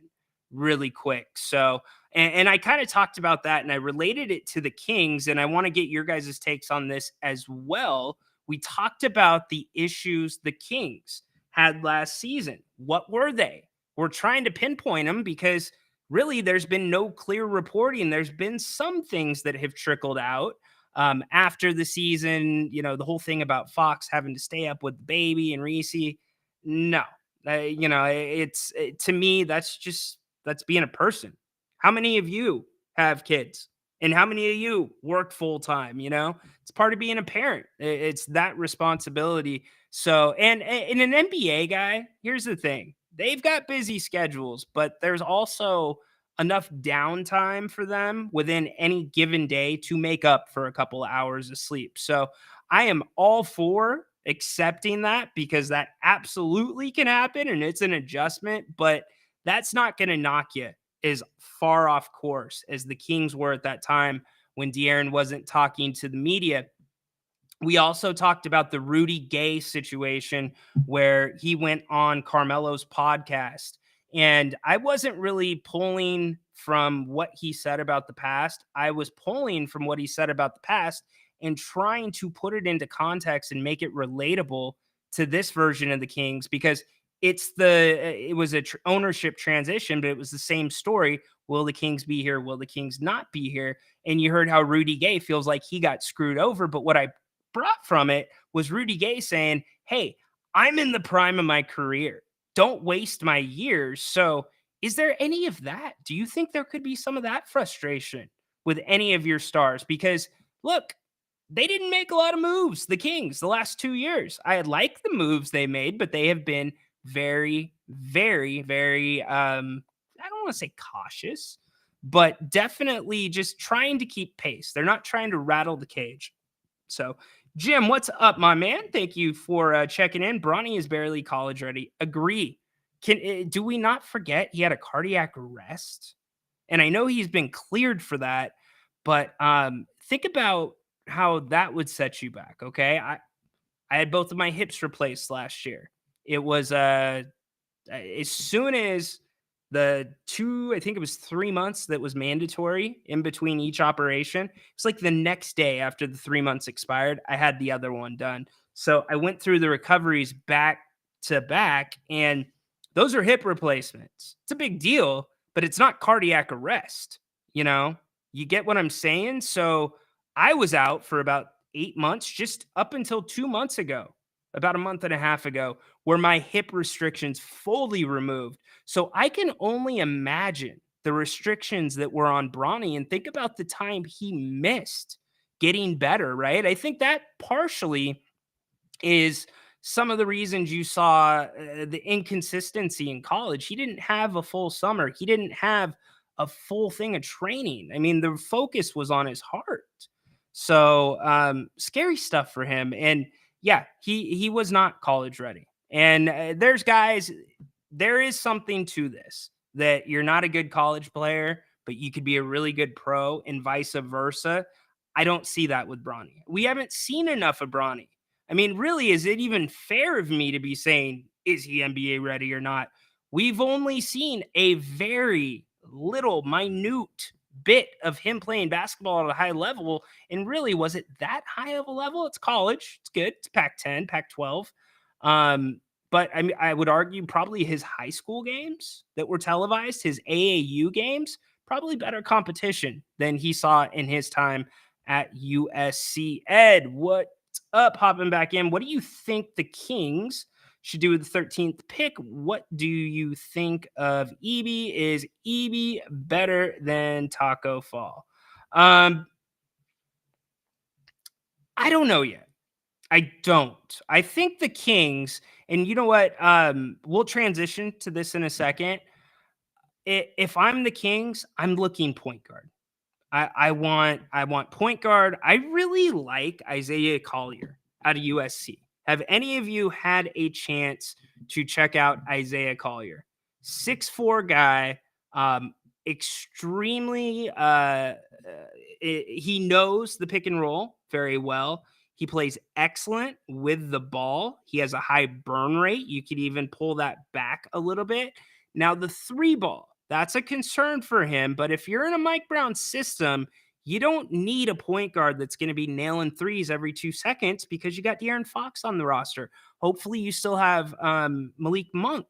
Speaker 2: really quick. So, and I kind of talked about that and I related it to the Kings, and I want to get your guys' takes on this as well. We talked about the issues the Kings had last season. What were they? We're trying to pinpoint them because really there's been no clear reporting. There's been some things that have trickled out after the season, the whole thing about Fox having to stay up with the baby and Reese. No, to me, that's being a person. How many of you have kids? And how many of you work full time? It's part of being a parent. It's that responsibility. So, and in an NBA guy, here's the thing. They've got busy schedules, but there's also enough downtime for them within any given day to make up for a couple of hours of sleep. So I am all for accepting that because that absolutely can happen and it's an adjustment, but that's not going to knock you as far off course as the Kings were at that time when De'Aaron wasn't talking to the media. We also talked about the Rudy Gay situation where he went on Carmelo's podcast. And I wasn't really pulling from what he said about the past. I was pulling from what he said about the past and trying to put it into context and make it relatable to this version of the Kings, because it was a ownership transition, but it was the same story. Will the Kings be here? Will the Kings not be here? And you heard how Rudy Gay feels like he got screwed over. But what I brought from it was Rudy Gay saying, hey, I'm in the prime of my career. Don't waste my years. So is there any of that? Do you think there could be some of that frustration with any of your stars? Because look, they didn't make a lot of moves, the Kings, the last 2 years. I like the moves they made, but they have been very, very, very, I don't want to say cautious, but definitely just trying to keep pace. They're not trying to rattle the cage. So, Jim, what's up, my man? Thank you for checking in. Bronny is barely college ready. Agree. Do we not forget he had a cardiac arrest? And I know he's been cleared for that, but think about how that would set you back. Okay, I had both of my hips replaced last year. It was as soon as I think it was 3 months that was mandatory in between each operation. It's like the next day after the 3 months expired, I had the other one done. So I went through the recoveries back to back, and those are hip replacements. It's a big deal, but it's not cardiac arrest. You get what I'm saying? So I was out for about 8 months, just up until 2 months ago, about a month and a half ago, where my hip restrictions fully removed. So I can only imagine the restrictions that were on Bronny, and think about the time he missed getting better, right? I think that partially is some of the reasons you saw the inconsistency in college. He didn't have a full summer. He didn't have a full thing of training. I mean, the focus was on his heart. So scary stuff for him. And yeah, he was not college ready. And there is something to this, that you're not a good college player, but you could be a really good pro, and vice versa. I don't see that with Bronny. We haven't seen enough of Bronny. I mean, really, is it even fair of me to be saying, is he NBA ready or not? We've only seen a very little, minute bit of him playing basketball at a high level. And really, was it that high of a level? It's college. It's good. It's Pac-10, Pac-12. But I mean, I would argue probably his high school games that were televised, his AAU games, probably better competition than he saw in his time at USC. Ed, what's up? Hopping back in. What do you think the Kings should do with the 13th pick? What do you think of Eby? Is Eby better than Taco Fall? I don't know yet. I don't. I think the Kings, and you know what? We'll transition to this in a second. If I'm the Kings, I'm looking point guard. I want point guard. I really like Isaiah Collier out of USC. Have any of you had a chance to check out Isaiah Collier? 6'4" guy, extremely. He knows the pick and roll. very well. He plays excellent with the ball. He has a high burn rate. You could even pull that back a little bit. Now, the 3 ball, that's a concern for him. But if you're in a Mike Brown system, you don't need a point guard that's going to be nailing threes every 2 seconds because you got De'Aaron Fox on the roster. Hopefully, you still have Malik Monk.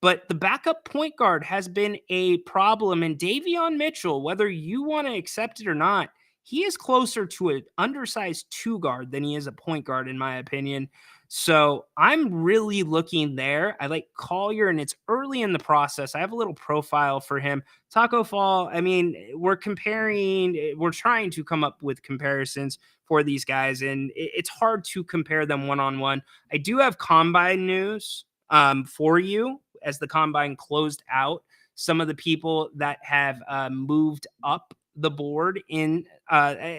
Speaker 2: But the backup point guard has been a problem. And Davion Mitchell, whether you want to accept it or not, he is closer to an undersized 2 guard than he is a point guard, in my opinion. So I'm really looking there. I like Collier, and it's early in the process. I have a little profile for him. Taco Fall, I mean, we're trying to come up with comparisons for these guys, and it's hard to compare them one-on-one. I do have combine news for you as the combine closed out. Some of the people that have moved up the board in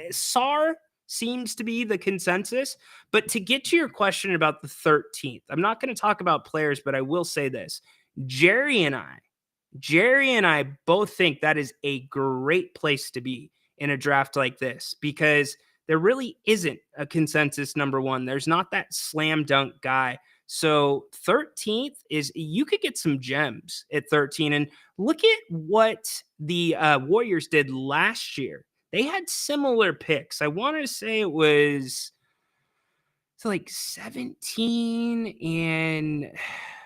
Speaker 2: SAR seems to be the consensus. But to get to your question about the 13th, I'm not going to talk about players, but I will say this. Jerry and I both think that is a great place to be in a draft like this, because there really isn't a consensus number one. There's not that slam dunk guy. So 13th is, you could get some gems at 13. And look at what the Warriors did last year. They had similar picks. I want to say it was like 17 and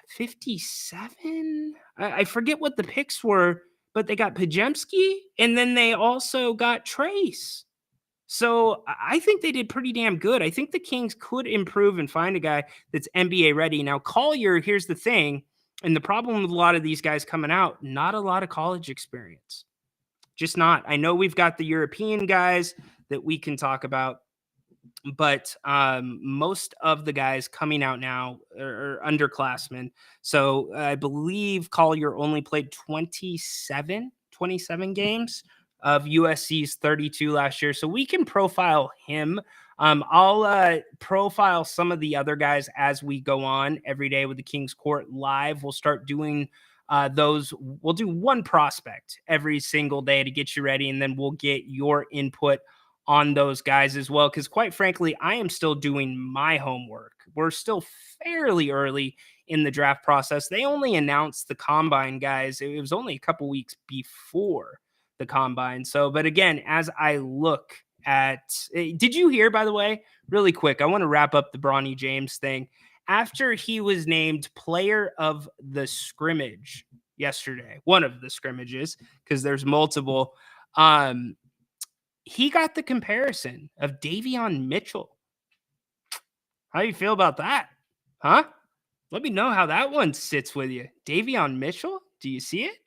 Speaker 2: 57. I forget what the picks were, but they got Pajemski, and then they also got Trace. So I think they did pretty damn good. I think the Kings could improve and find a guy that's NBA ready. Now, Collier, here's the thing, and the problem with a lot of these guys coming out, not a lot of college experience. Just not. I know we've got the European guys that we can talk about, but most of the guys coming out now are underclassmen. So I believe Collier only played 27 games of USC's 32 last year. So we can profile him. I'll profile some of the other guys as we go on every day with the Kings Court Live. We'll start doing those. We'll do one prospect every single day to get you ready, and then we'll get your input on those guys as well. Because quite frankly, I am still doing my homework. We're still fairly early in the draft process. They only announced the combine, guys. It was only a couple weeks before the combine. So, but again, as I look at, did you hear, by the way, really quick, I want to wrap up the Bronny James thing. After he was named player of the scrimmage yesterday, one of the scrimmages, because there's multiple, he got the comparison of Davion Mitchell. How do you feel about that? Huh? Let me know how that one sits with you. Davion Mitchell, do you see it?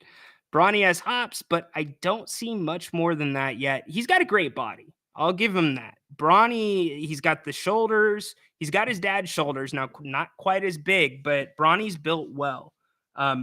Speaker 2: Bronny has hops, but I don't see much more than that yet. He's got a great body. I'll give him that. Bronny, he's got the shoulders. He's got his dad's shoulders. Now, not quite as big, but Bronny's built well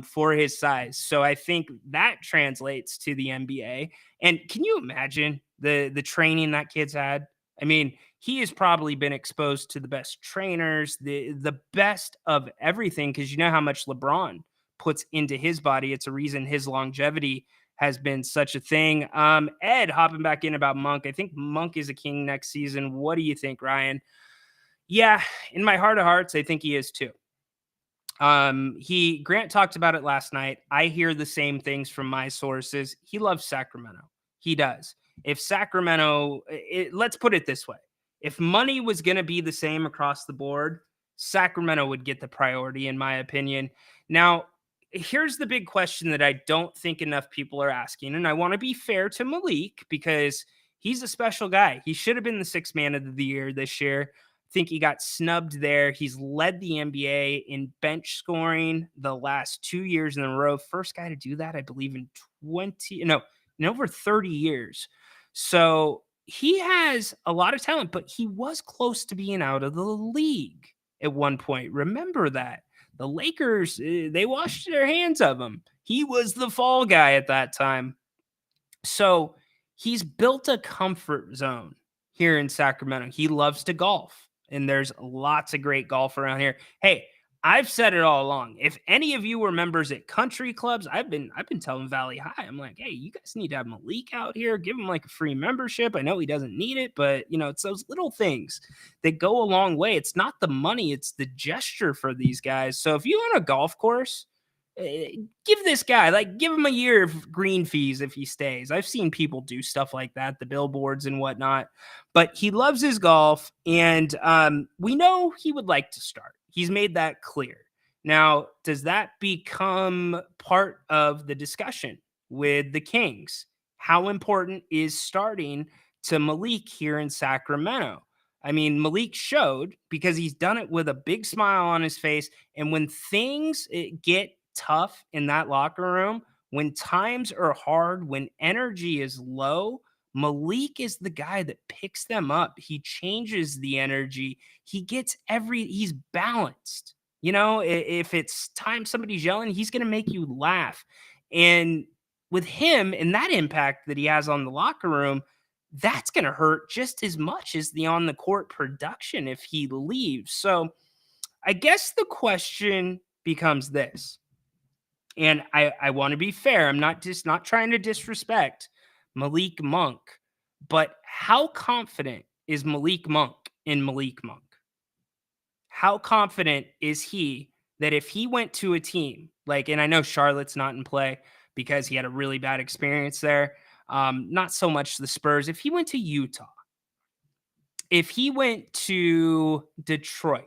Speaker 2: for his size. So I think that translates to the NBA. And can you imagine the training that kid's had? I mean, he has probably been exposed to the best trainers, the best of everything, because you know how much LeBron puts into his body. It's a reason his longevity has been such a thing. Ed hopping back in about Monk. I think Monk is a king next season. What do you think, Ryan? Yeah, in my heart of hearts, I think he is too. Grant talked about it last night. I hear the same things from my sources. He loves Sacramento. He does. If Sacramento, let's put it this way. If money was going to be the same across the board, Sacramento would get the priority, in my opinion. Now, here's the big question that I don't think enough people are asking. And I want to be fair to Malik because he's a special guy. He should have been the 6th man of the year this year. I think he got snubbed there. He's led the NBA in bench scoring the last 2 years in a row. First guy to do that, I believe, in over 30 years. So he has a lot of talent, but he was close to being out of the league at one point. Remember that. The Lakers, they washed their hands of him. He was the fall guy at that time. So he's built a comfort zone here in Sacramento. He loves to golf, and there's lots of great golf around here. Hey, I've said it all along. If any of you were members at country clubs, I've been telling Valley High, I'm like, hey, you guys need to have Malik out here, give him like a free membership. I know he doesn't need it, but it's those little things that go a long way. It's not the money, it's the gesture for these guys. So if you own a golf course, give this guy, give him a year of green fees if he stays. I've seen people do stuff like that, the billboards and whatnot, but he loves his golf, and we know he would like to start. He's made that clear. Now, does that become part of the discussion with the Kings? How important is starting to Malik here in Sacramento? I mean, Malik showed, because he's done it with a big smile on his face. And when things get tough in that locker room, when times are hard, when energy is low, Malik is the guy that picks them up. He changes the energy. He's balanced. If it's time somebody's yelling, he's going to make you laugh. And with him and that impact that he has on the locker room, that's going to hurt just as much as the on the court production if he leaves. So I guess the question becomes this, and I want to be fair. I'm not trying to disrespect Malik Monk, but how confident is Malik Monk in Malik Monk? How confident is he that if he went to a team and I know Charlotte's not in play because he had a really bad experience there, not so much the Spurs. If he went to Utah, if he went to Detroit,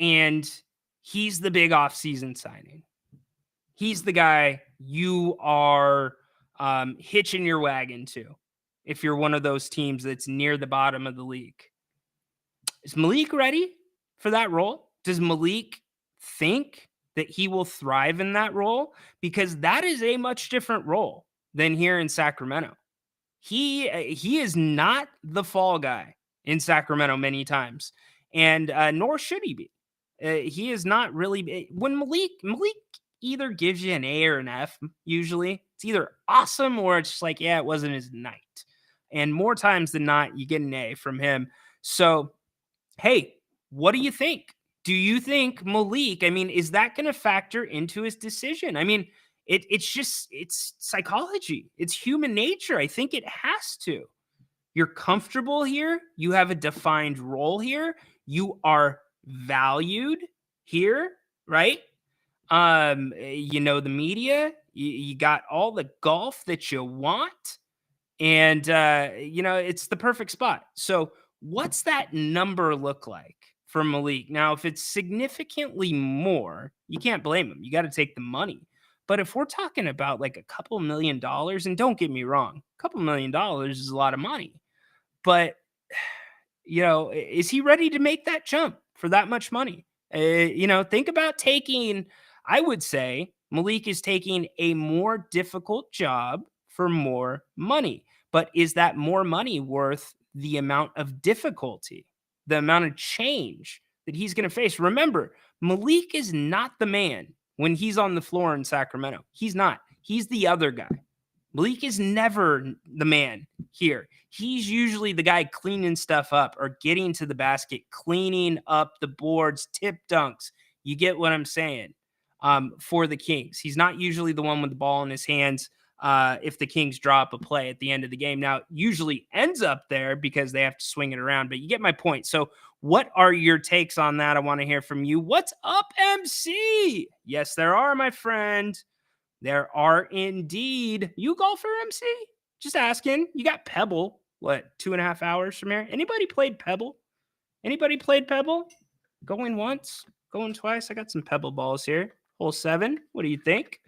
Speaker 2: and he's the big offseason signing, he's the guy you are hitching your wagon to if you're one of those teams that's near the bottom of the league. Is Malik ready for that role? Does Malik think that he will thrive in that role? Because that is a much different role than here in Sacramento. He is not the fall guy in Sacramento many times, and nor should he be. He is not really. When Malik either gives you an A or an F, usually it's either awesome or it's just like, yeah, it wasn't his night. And more times than not, you get an A from him. So, hey, what do you think? Do you think Malik, is that going to factor into his decision? It's psychology. It's human nature. I think it has to. You're comfortable here. You have a defined role here. You are valued here, right? The media, you got all the golf that you want, and it's the perfect spot. So what's that number look like for Malik? Now, if it's significantly more, you can't blame him. You got to take the money. But if we're talking about a couple $1 million, and don't get me wrong, a couple $1 million is a lot of money, but is he ready to make that jump for that much money? Think about taking, I would say Malik is taking a more difficult job for more money. But is that more money worth the amount of difficulty, the amount of change that he's going to face? Remember, Malik is not the man when he's on the floor in Sacramento. He's not. He's the other guy. Malik is never the man here. He's usually the guy cleaning stuff up or getting to the basket, cleaning up the boards, tip dunks. You get what I'm saying? For the Kings, he's not usually the one with the ball in his hands if the Kings drop a play at the end of the game. Now, usually ends up there because they have to swing it around, but you get my point. So what are your takes on that? I want to hear from you. What's up, MC? Yes, there are, my friend. There are indeed. You golfer, MC? Just asking. You got Pebble, 2.5 hours from here? Anybody played Pebble? Going once, going twice. I got some Pebble balls here. Hole 7. What do you think?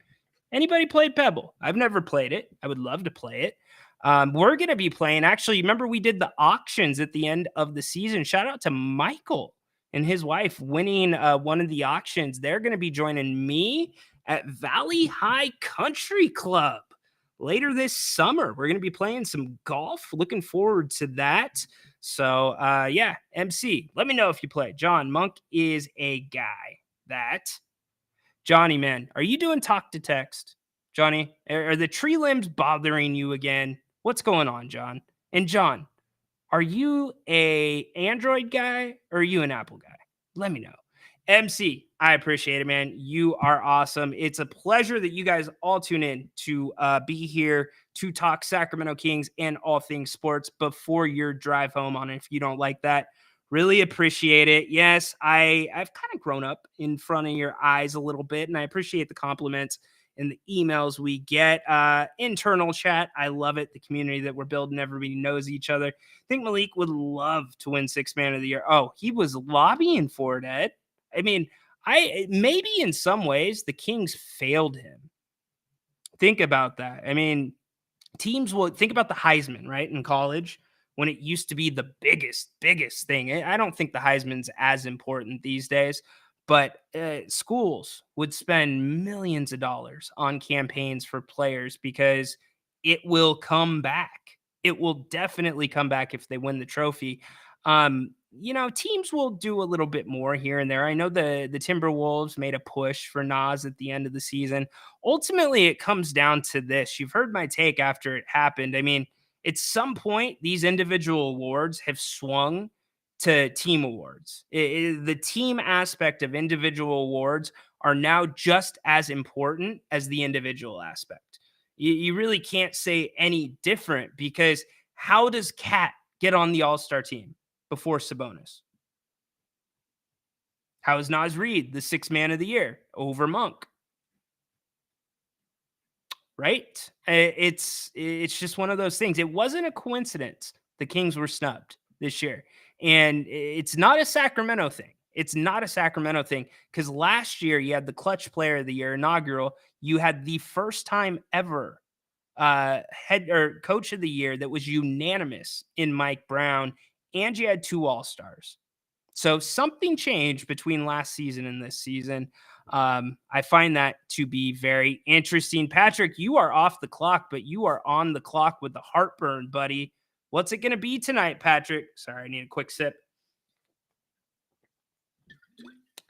Speaker 2: Anybody played Pebble? I've never played it. I would love to play it. We're going to be playing. Actually, remember we did the auctions at the end of the season. Shout out to Michael and his wife winning one of the auctions. They're going to be joining me at Valley High Country Club later this summer. We're going to be playing some golf. Looking forward to that. So, yeah, MC, let me know if you play. John, Monk is a guy that... Johnny, man, are you doing talk to text? Johnny, are the tree limbs bothering you again? What's going on, John? And John, are you a Android guy or are you an Apple guy? let me know. MC, I appreciate it, man. You are awesome. It's a pleasure that you guys all tune in to be here to talk Sacramento Kings and all things sports before your drive home on it. If you don't like that, really appreciate it. Yes, I've kind of grown up in front of your eyes a little bit, and I appreciate the compliments and the emails we get. Internal chat, I love it. The community that we're building, everybody knows each other. I think Malik would love to win Sixth Man of the Year. Oh, he was lobbying for it, Ed. I mean, maybe in some ways the Kings failed him. Think about that. I mean, teams will think about the Heisman, right? In college, when it used to be the biggest thing. I don't think the Heisman's as important these days, but schools would spend millions of dollars on campaigns for players because it will come back. It will definitely come back if they win the trophy. Teams will do a little bit more here and there. I know the Timberwolves made a push for Nas at the end of the season. Ultimately, it comes down to this. You've heard my take after it happened. I mean, at some point, these individual awards have swung to team awards. The team aspect of individual awards are now just as important as the individual aspect. You really can't say any different because how does Cat get on the All-Star team before Sabonis? How is Naz Reid the Sixth Man of the Year over Monk? Right? It's just one of those things. It wasn't a coincidence the Kings were snubbed this year. And it's not a Sacramento thing. It's not a Sacramento thing because last year you had the Clutch Player of the Year inaugural. You had the first time ever head or coach of the year that was unanimous in Mike Brown, and you had 2 All-Stars. So something changed between last season and this season. I find that to be very interesting. Patrick, you are off the clock, but you are on the clock with the heartburn, buddy. What's it going to be tonight, Patrick? Sorry, I need a quick sip.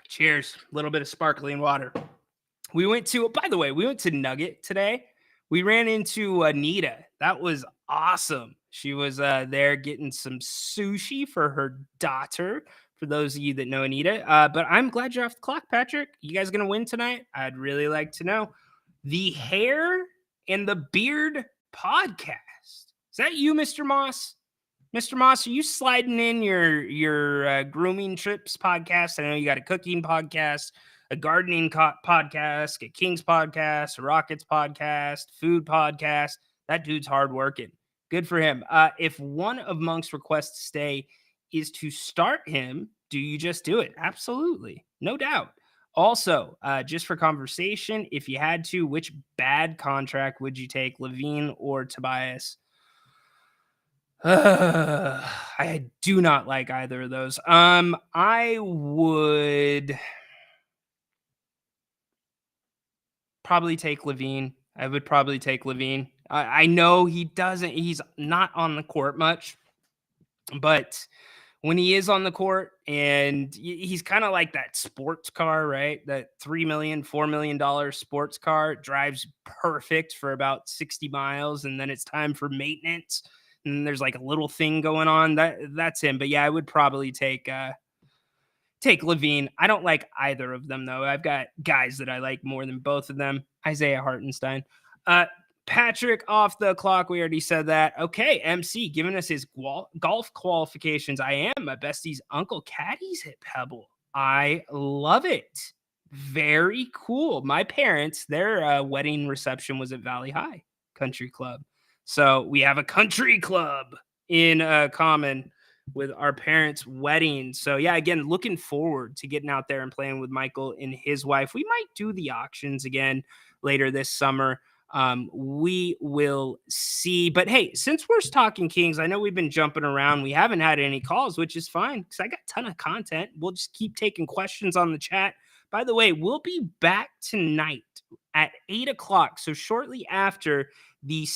Speaker 2: Cheers. A little bit of sparkling water. By the way, we went to Nugget today. We ran into Anita. That was awesome. She was there getting some sushi for her daughter, for those of you that know Anita. But I'm glad you're off the clock, Patrick. You guys going to win tonight? I'd really like to know. The Hair and the Beard podcast. Is that you, Mr. Moss? Mr. Moss, are you sliding in your grooming trips podcast? I know you got a cooking podcast, a gardening podcast, a Kings podcast, a Rockets podcast, food podcast. That dude's hard working. Good for him. If one of Monk's requests to stay is to start him, do you just do it? Absolutely. No doubt. Also, just for conversation, if you had to, which bad contract would you take, LaVine or Tobias? I do not like either of those. I would probably take LaVine. I know he's not on the court much, but when he is on the court and he's kind of like that sports car, right? That $3 million, $4 million sports car drives perfect for about 60 miles. And then it's time for maintenance. And there's like a little thing going on. That's him. But yeah, I would probably take LaVine. I don't like either of them though. I've got guys that I like more than both of them. Isaiah Hartenstein. Patrick off the clock. We already said that. Okay, MC giving us his golf qualifications. I am my bestie's Uncle Caddy's at Pebble. I love it. Very cool. My parents, their wedding reception was at Valley High Country Club. So we have a country club in common with our parents' wedding. So yeah, again, looking forward to getting out there and playing with Michael and his wife. We might do the auctions again later this summer. We will see. But hey, since we're talking Kings, I know we've been jumping around. We haven't had any calls, which is fine because I got a ton of content. We'll just keep taking questions on the chat. By the way, we'll be back tonight at 8 o'clock. So shortly after the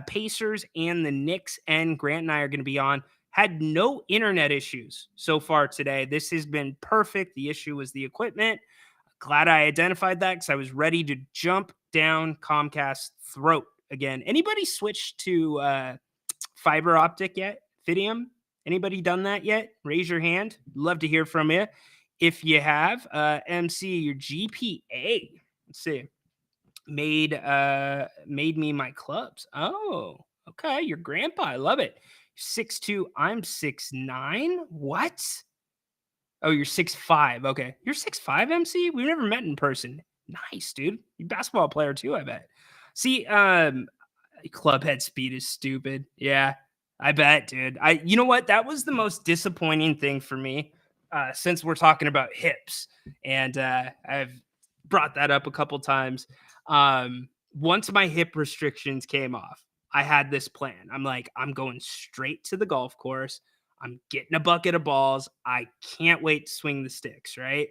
Speaker 2: Pacers and the Knicks, and Grant and I are going to be on. Had no internet issues so far today. This has been perfect. The issue was the equipment. Glad I identified that because I was ready to jump down Comcast's throat again. Anybody switched to fiber optic yet? Fidium? Anybody done that yet? Raise your hand. Love to hear from you. if you have. MC, your GPA. Let's see. Made me my clubs. Oh, okay. Your grandpa. I love it. 6'2". I'm 6'9". What? Oh, you're 6'5". Okay. You're 6'5", MC? We've never met in person. Nice, dude. You're a basketball player too, I bet. See, club head speed is stupid. Yeah, I bet, dude. You know what? That was the most disappointing thing for me, since we're talking about hips, and I've brought that up a couple times. Once my hip restrictions came off, I had this plan. I'm like, I'm going straight to the golf course. I'm getting a bucket of balls. I can't wait to swing the sticks, right?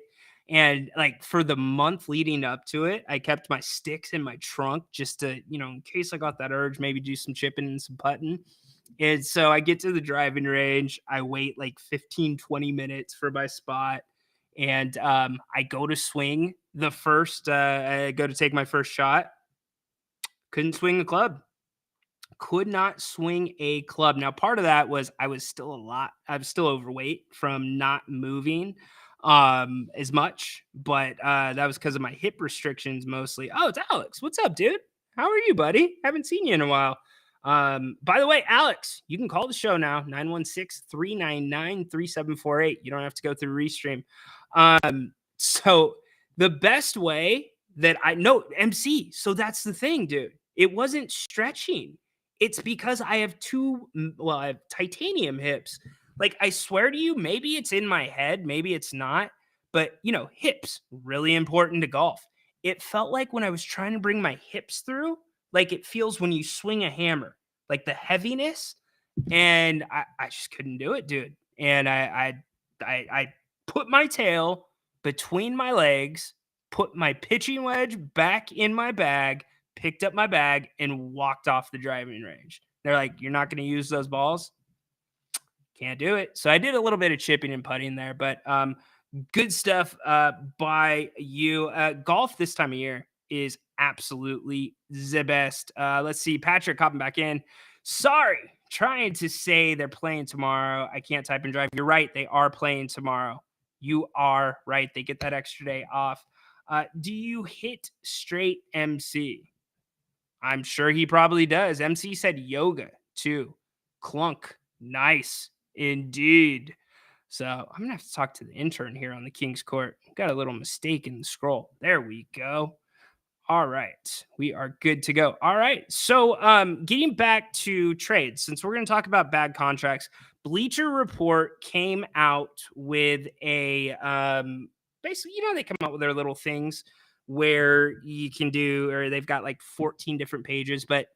Speaker 2: And like for the month leading up to it, I kept my sticks in my trunk just to, in case I got that urge, maybe do some chipping and some putting. And so I get to the driving range. I wait like 15, 20 minutes for my spot. And I go to swing the first, I go to take my first shot. Couldn't swing the club. Could not swing a club. Now, part of that was I was still overweight from not moving as much, but that was because of my hip restrictions mostly. Oh, it's Alex. What's up, dude? How are you, buddy? Haven't seen you in a while. By the way, Alex, you can call the show now, 916-399-3748. You don't have to go through Restream. So the best way that I know, MC, so that's the thing, dude. It wasn't stretching. It's because I have I have titanium hips. Like, I swear to you, maybe it's in my head, maybe it's not, but hips, really important to golf. It felt like when I was trying to bring my hips through, like it feels when you swing a hammer, like the heaviness, and I just couldn't do it, dude. And I put my tail between my legs, put my pitching wedge back in my bag, picked up my bag, and walked off the driving range. They're like, you're not going to use those balls? Can't do it. So I did a little bit of chipping and putting there, but good stuff by you. Golf this time of year is absolutely the best. Let's see. Patrick hopping back in. Sorry, trying to say they're playing tomorrow. I can't type and drive. You're right. They are playing tomorrow. You are right. They get that extra day off. Do you hit straight, MC? I'm sure he probably does. MC said yoga too. Clunk. Nice indeed. So I'm going to have to talk to the intern here on the King's Court. Got a little mistake in the scroll. There we go. All right. We are good to go. All right. So getting back to trades, since we're going to talk about bad contracts, Bleacher Report came out with a basically, they come out with their little things where you can do, or they've got like 14 different pages, but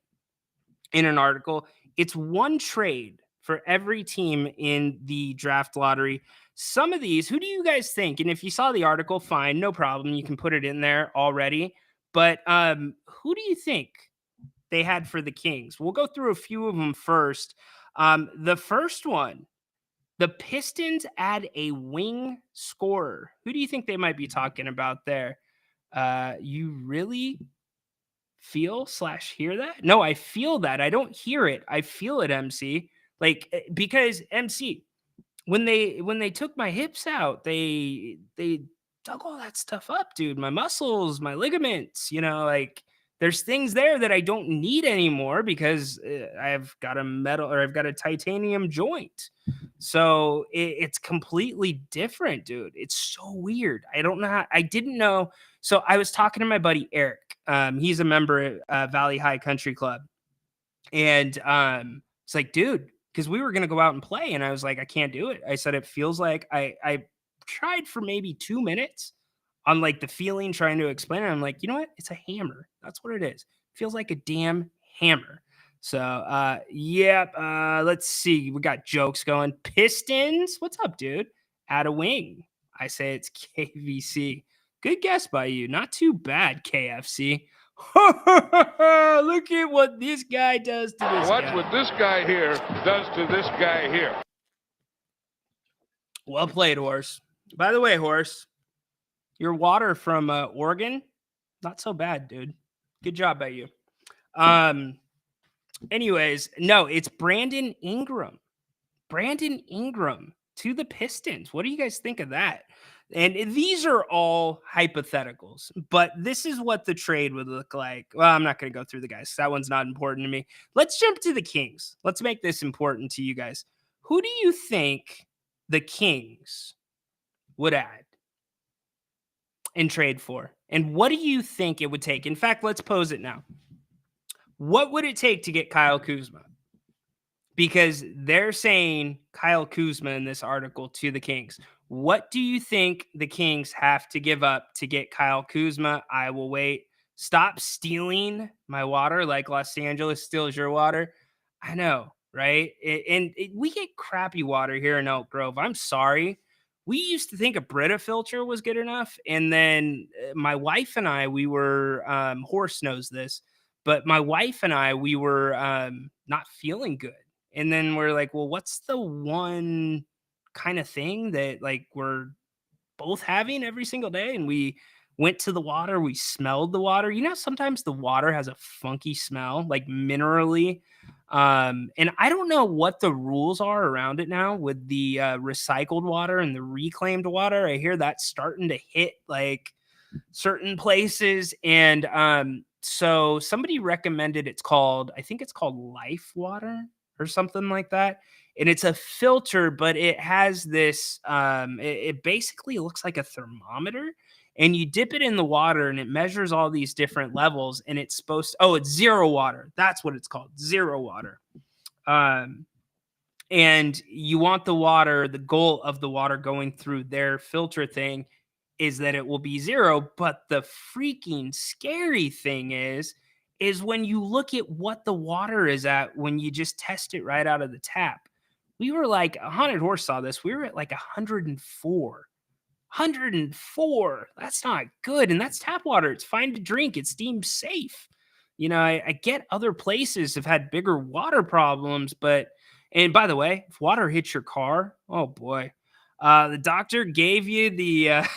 Speaker 2: in an article, it's one trade for every team in the draft lottery. Some of these, who do you guys think? And if you saw the article, fine, no problem. You can put it in there already. But who do you think they had for the Kings? We'll go through a few of them first. The first one, the Pistons add a wing scorer. Who do you think they might be talking about there? You really feel/hear that? No, I feel that. I don't hear it. I feel it, MC. Like, because MC, when they took my hips out, they dug all that stuff up, dude. My muscles, my ligaments, like there's things there that I don't need anymore because I've got a titanium joint. So it's completely different, dude. It's so weird. I don't know I didn't know. So I was talking to my buddy Eric. He's a member at Valley High Country Club. And it's like, dude, because we were going to go out and play. And I was like, I can't do it. I said, it feels like I tried for maybe 2 minutes on like the feeling, trying to explain it. I'm like, you know what? It's a hammer. That's what it is. It feels like a damn hammer. So, yep. Let's see. We got jokes going. Pistons. What's up, dude? Add a wing. I say it's KVC. Good guess by you. Not too bad, KFC. Look at what this guy does to this guy.
Speaker 3: Watch what this guy here does to this guy here.
Speaker 2: Well played, Horse. By the way, Horse, your water from Oregon, not so bad, dude. Good job by you. Anyways, no, it's Brandon Ingram. Brandon Ingram to the Pistons. What do you guys think of that? And these are all hypotheticals, but this is what the trade would look like. Well, I'm not going to go through the guys. That one's not important to me. Let's jump to the Kings. Let's make this important to you guys. Who do you think the Kings would add and trade for? And what do you think it would take? In fact, let's pose it now. What would it take to get Kyle Kuzma? Because they're saying Kyle Kuzma in this article to the Kings. What do you think the Kings have to give up to get Kyle Kuzma? I will wait. Stop stealing my water like Los Angeles steals your water. I know, right? We get crappy water here in Elk Grove. I'm sorry. We used to think a Brita filter was good enough. And then my wife and I, we were, Horse knows this, but my wife and I, we were not feeling good. And then we're like, well, what's the one kind of thing that like we're both having every single day? And we went to the water, we smelled the water. You know, sometimes the water has a funky smell, like minerally. And I don't know what the rules are around it now with the recycled water and the reclaimed water. I hear that's starting to hit like certain places. And so somebody recommended I think it's called Life Water or something like that. And it's a filter, but it has this, it basically looks like a thermometer, and you dip it in the water and it measures all these different levels, and it's it's zero water. That's what it's called. Zero water. And you want the goal of the water going through their filter thing is that it will be zero. But the freaking scary thing is when you look at what the water is at when you just test it right out of the tap. We were like, 100 Horse saw this. We were at like 104. 104. That's not good. And that's tap water. It's fine to drink. It's deemed safe. You know, I get other places have had bigger water problems, and by the way, if water hits your car, oh boy. The doctor gave you the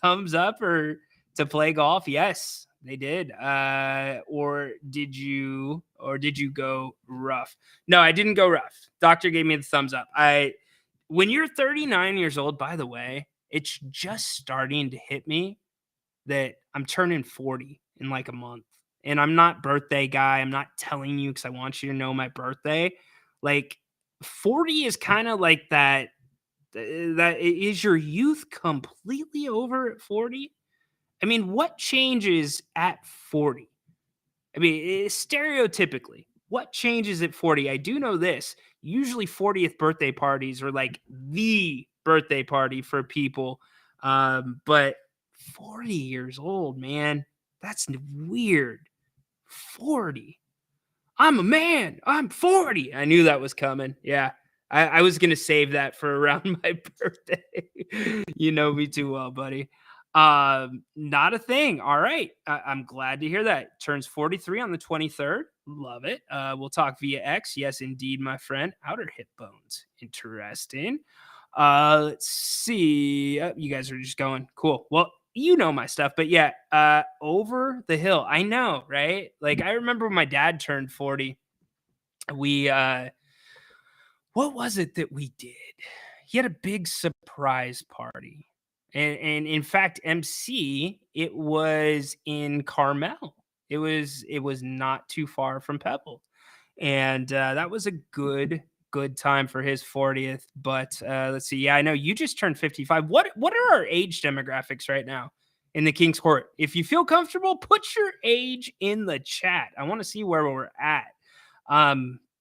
Speaker 2: thumbs up or to play golf. Yes, they did. Or did you go rough? No, I didn't go rough. Doctor gave me the thumbs up. When you're 39 years old, by the way, it's just starting to hit me that I'm turning 40 in like a month. And I'm not birthday guy. I'm not telling you because I want you to know my birthday. Like 40 is kind of like that is your youth completely over at 40? I mean, what changes at 40? I mean, stereotypically, what changes at 40? I do know this. Usually 40th birthday parties are like the birthday party for people. But 40 years old, man, that's weird. 40. I'm a man. I'm 40. I knew that was coming. Yeah. I was going to save that for around my birthday. You know me too well, buddy. Not a thing. All right. I'm glad to hear that. Turns 43 on the 23rd. Love it. We'll talk via X. Yes, indeed, my friend. Outer hip bones. Interesting. Let's see. You guys are just going. Cool. Well, you know my stuff, but yeah, over the hill. I know, right? Like I remember when my dad turned 40. We what was it that we did? He had a big surprise party. And in fact, MC, it was in Carmel. It was not too far from Pebble. And that was a good time for his 40th. But let's see. Yeah, I know you just turned 55. What are our age demographics right now in the King's Court? If you feel comfortable, put your age in the chat. I want to see where we're at.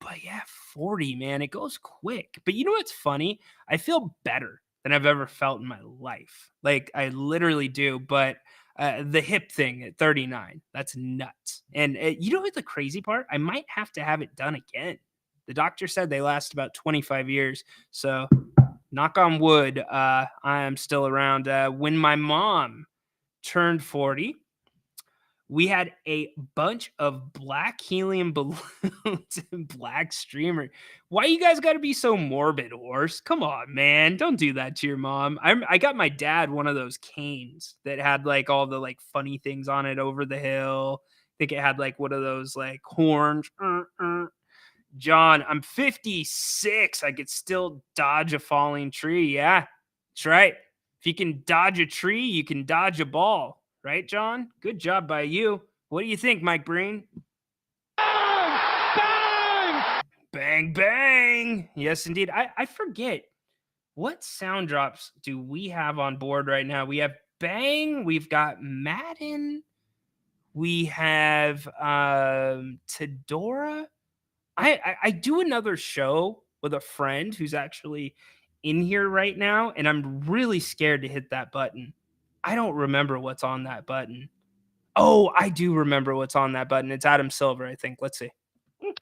Speaker 2: But yeah, 40, man, it goes quick. But you know what's funny? I feel better than I've ever felt in my life. Like I literally do. But the hip thing at 39, that's nuts. And you know what the crazy part? I might have to have it done again. The doctor said they last about 25 years. So knock on wood, I am still around. When my mom turned 40, we had a bunch of black helium balloons and black streamer. Why you guys got to be so morbid, Horse? Come on, man. Don't do that to your mom. I got my dad one of those canes that had like all the like funny things on it over the hill. I think it had like one of those like horns. John, I'm 56. I could still dodge a falling tree. Yeah, that's right. If you can dodge a tree, you can dodge a ball. Right, John? Good job by you. What do you think, Mike Breen?
Speaker 3: Bang!
Speaker 2: Bang, bang. Yes, indeed. I forget. What sound drops do we have on board right now? We have bang. We've got Madden. We have Tedora. I do another show with a friend who's actually in here right now, and I'm really scared to hit that button. I don't remember what's on that button. Oh, I do remember what's on that button. It's Adam Silver, I think. Let's see.
Speaker 3: No,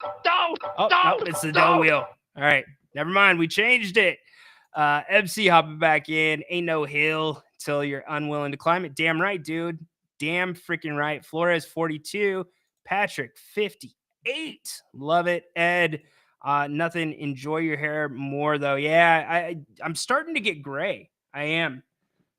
Speaker 2: No, it's the dough wheel. All right, never mind. We changed it. MC hopping back in. Ain't no hill till you're unwilling to climb it. Damn right, dude. Damn freaking right. Flores 42. Patrick 58. Love it. Ed, nothing. Enjoy your hair more though. Yeah, I'm starting to get gray. I am.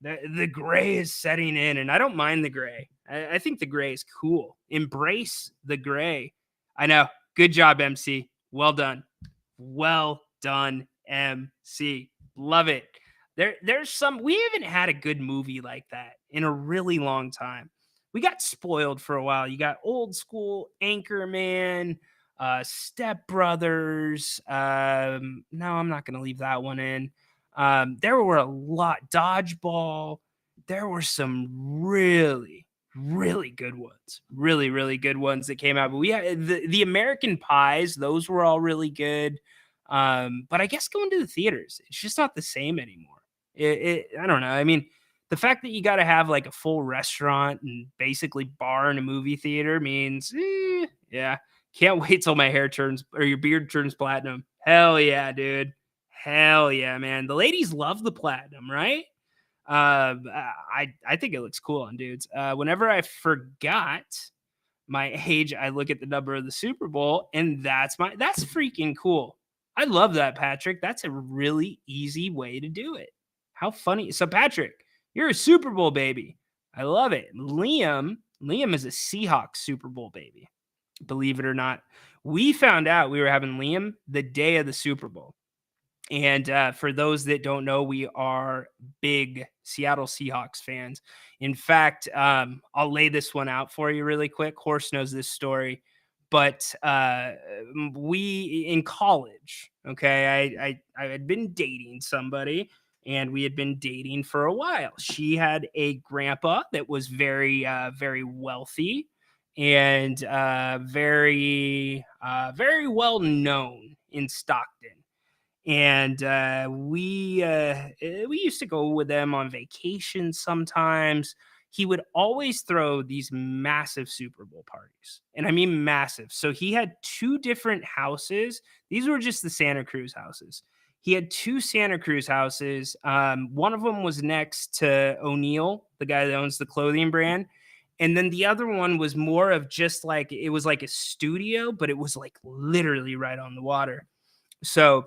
Speaker 2: The gray is setting in, and I don't mind the gray. I think the gray is cool. Embrace the gray. I know. Good job, MC. Well done. Well done, MC. Love it. There's some. We haven't had a good movie like that in a really long time. We got spoiled for a while. You got old school Anchorman, Step Brothers. No, I'm not going to leave that one in. There were a lot. Dodgeball. There were some really, really good ones. Really, really good ones that came out. But we had the American Pies. Those were all really good. But I guess going to the theaters, it's just not the same anymore. I don't know. I mean, the fact that you got to have like a full restaurant and basically bar in a movie theater means, yeah, can't wait till my hair turns or your beard turns platinum. Hell yeah, dude. Hell yeah, man. The ladies love the platinum, right? I think it looks cool on dudes. Whenever I forgot my age, I look at the number of the Super Bowl, and that's freaking cool. I love that, Patrick. That's a really easy way to do it. How funny. So, Patrick, you're a Super Bowl baby. I love it. Liam is a Seahawks Super Bowl baby. Believe it or not. We found out we were having Liam the day of the Super Bowl. And for those that don't know, we are big Seattle Seahawks fans. In fact, I'll lay this one out for you really quick. Horse knows this story. But we in college, okay, I had been dating somebody, and we had been dating for a while. She had a grandpa that was very, very wealthy and very, very well known in Stockton. And we used to go with them on vacation sometimes. He would always throw these massive Super Bowl parties. And I mean massive. So he had two different houses. These were just the Santa Cruz houses. He had two Santa Cruz houses. One of them was next to O'Neill, the guy that owns the clothing brand. And then the other one was more of just like, it was like a studio, but it was like literally right on the water. So